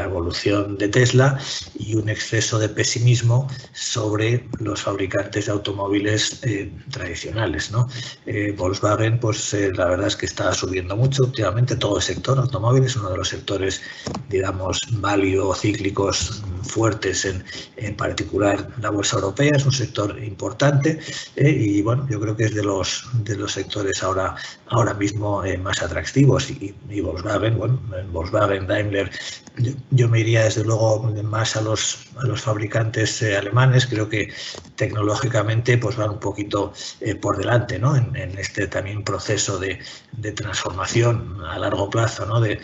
evolución de Tesla y un exceso de pesimismo sobre los fabricantes de automóviles tradicionales, ¿no? Volkswagen, pues la verdad es que está subiendo mucho últimamente. Todo el sector automóvil es uno de los sectores, digamos, value o cíclicos fuertes, en particular la bolsa europea. Es un sector importante y bueno, yo creo que es de los sectores ahora mismo más atractivos. Y Volkswagen, bueno, Volkswagen, Daimler, yo me iría desde luego más a los fabricantes alemanes. Creo que tecnológicamente pues van un poquito por delante, ¿no? En este también proceso de transformación a largo plazo, ¿no? de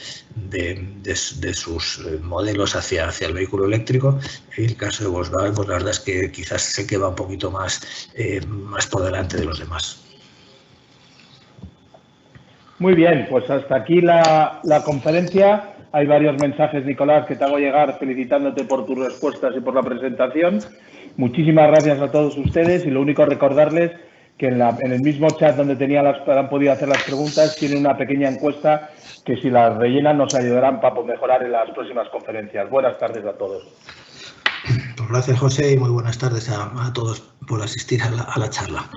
sus modelos hacia el vehículo eléctrico. En el caso de Volkswagen, pues la verdad es que quizás sé que va un poquito más por delante de los demás. Muy bien, pues hasta aquí la conferencia. Hay varios mensajes, Nicolás, que te hago llegar felicitándote por tus respuestas y por la presentación. Muchísimas gracias a todos ustedes y lo único recordarles que en el mismo chat donde han podido hacer las preguntas tienen una pequeña encuesta que si las rellenan nos ayudarán para mejorar en las próximas conferencias. Buenas tardes a todos. Pues gracias, José, y muy buenas tardes a todos por asistir a la charla.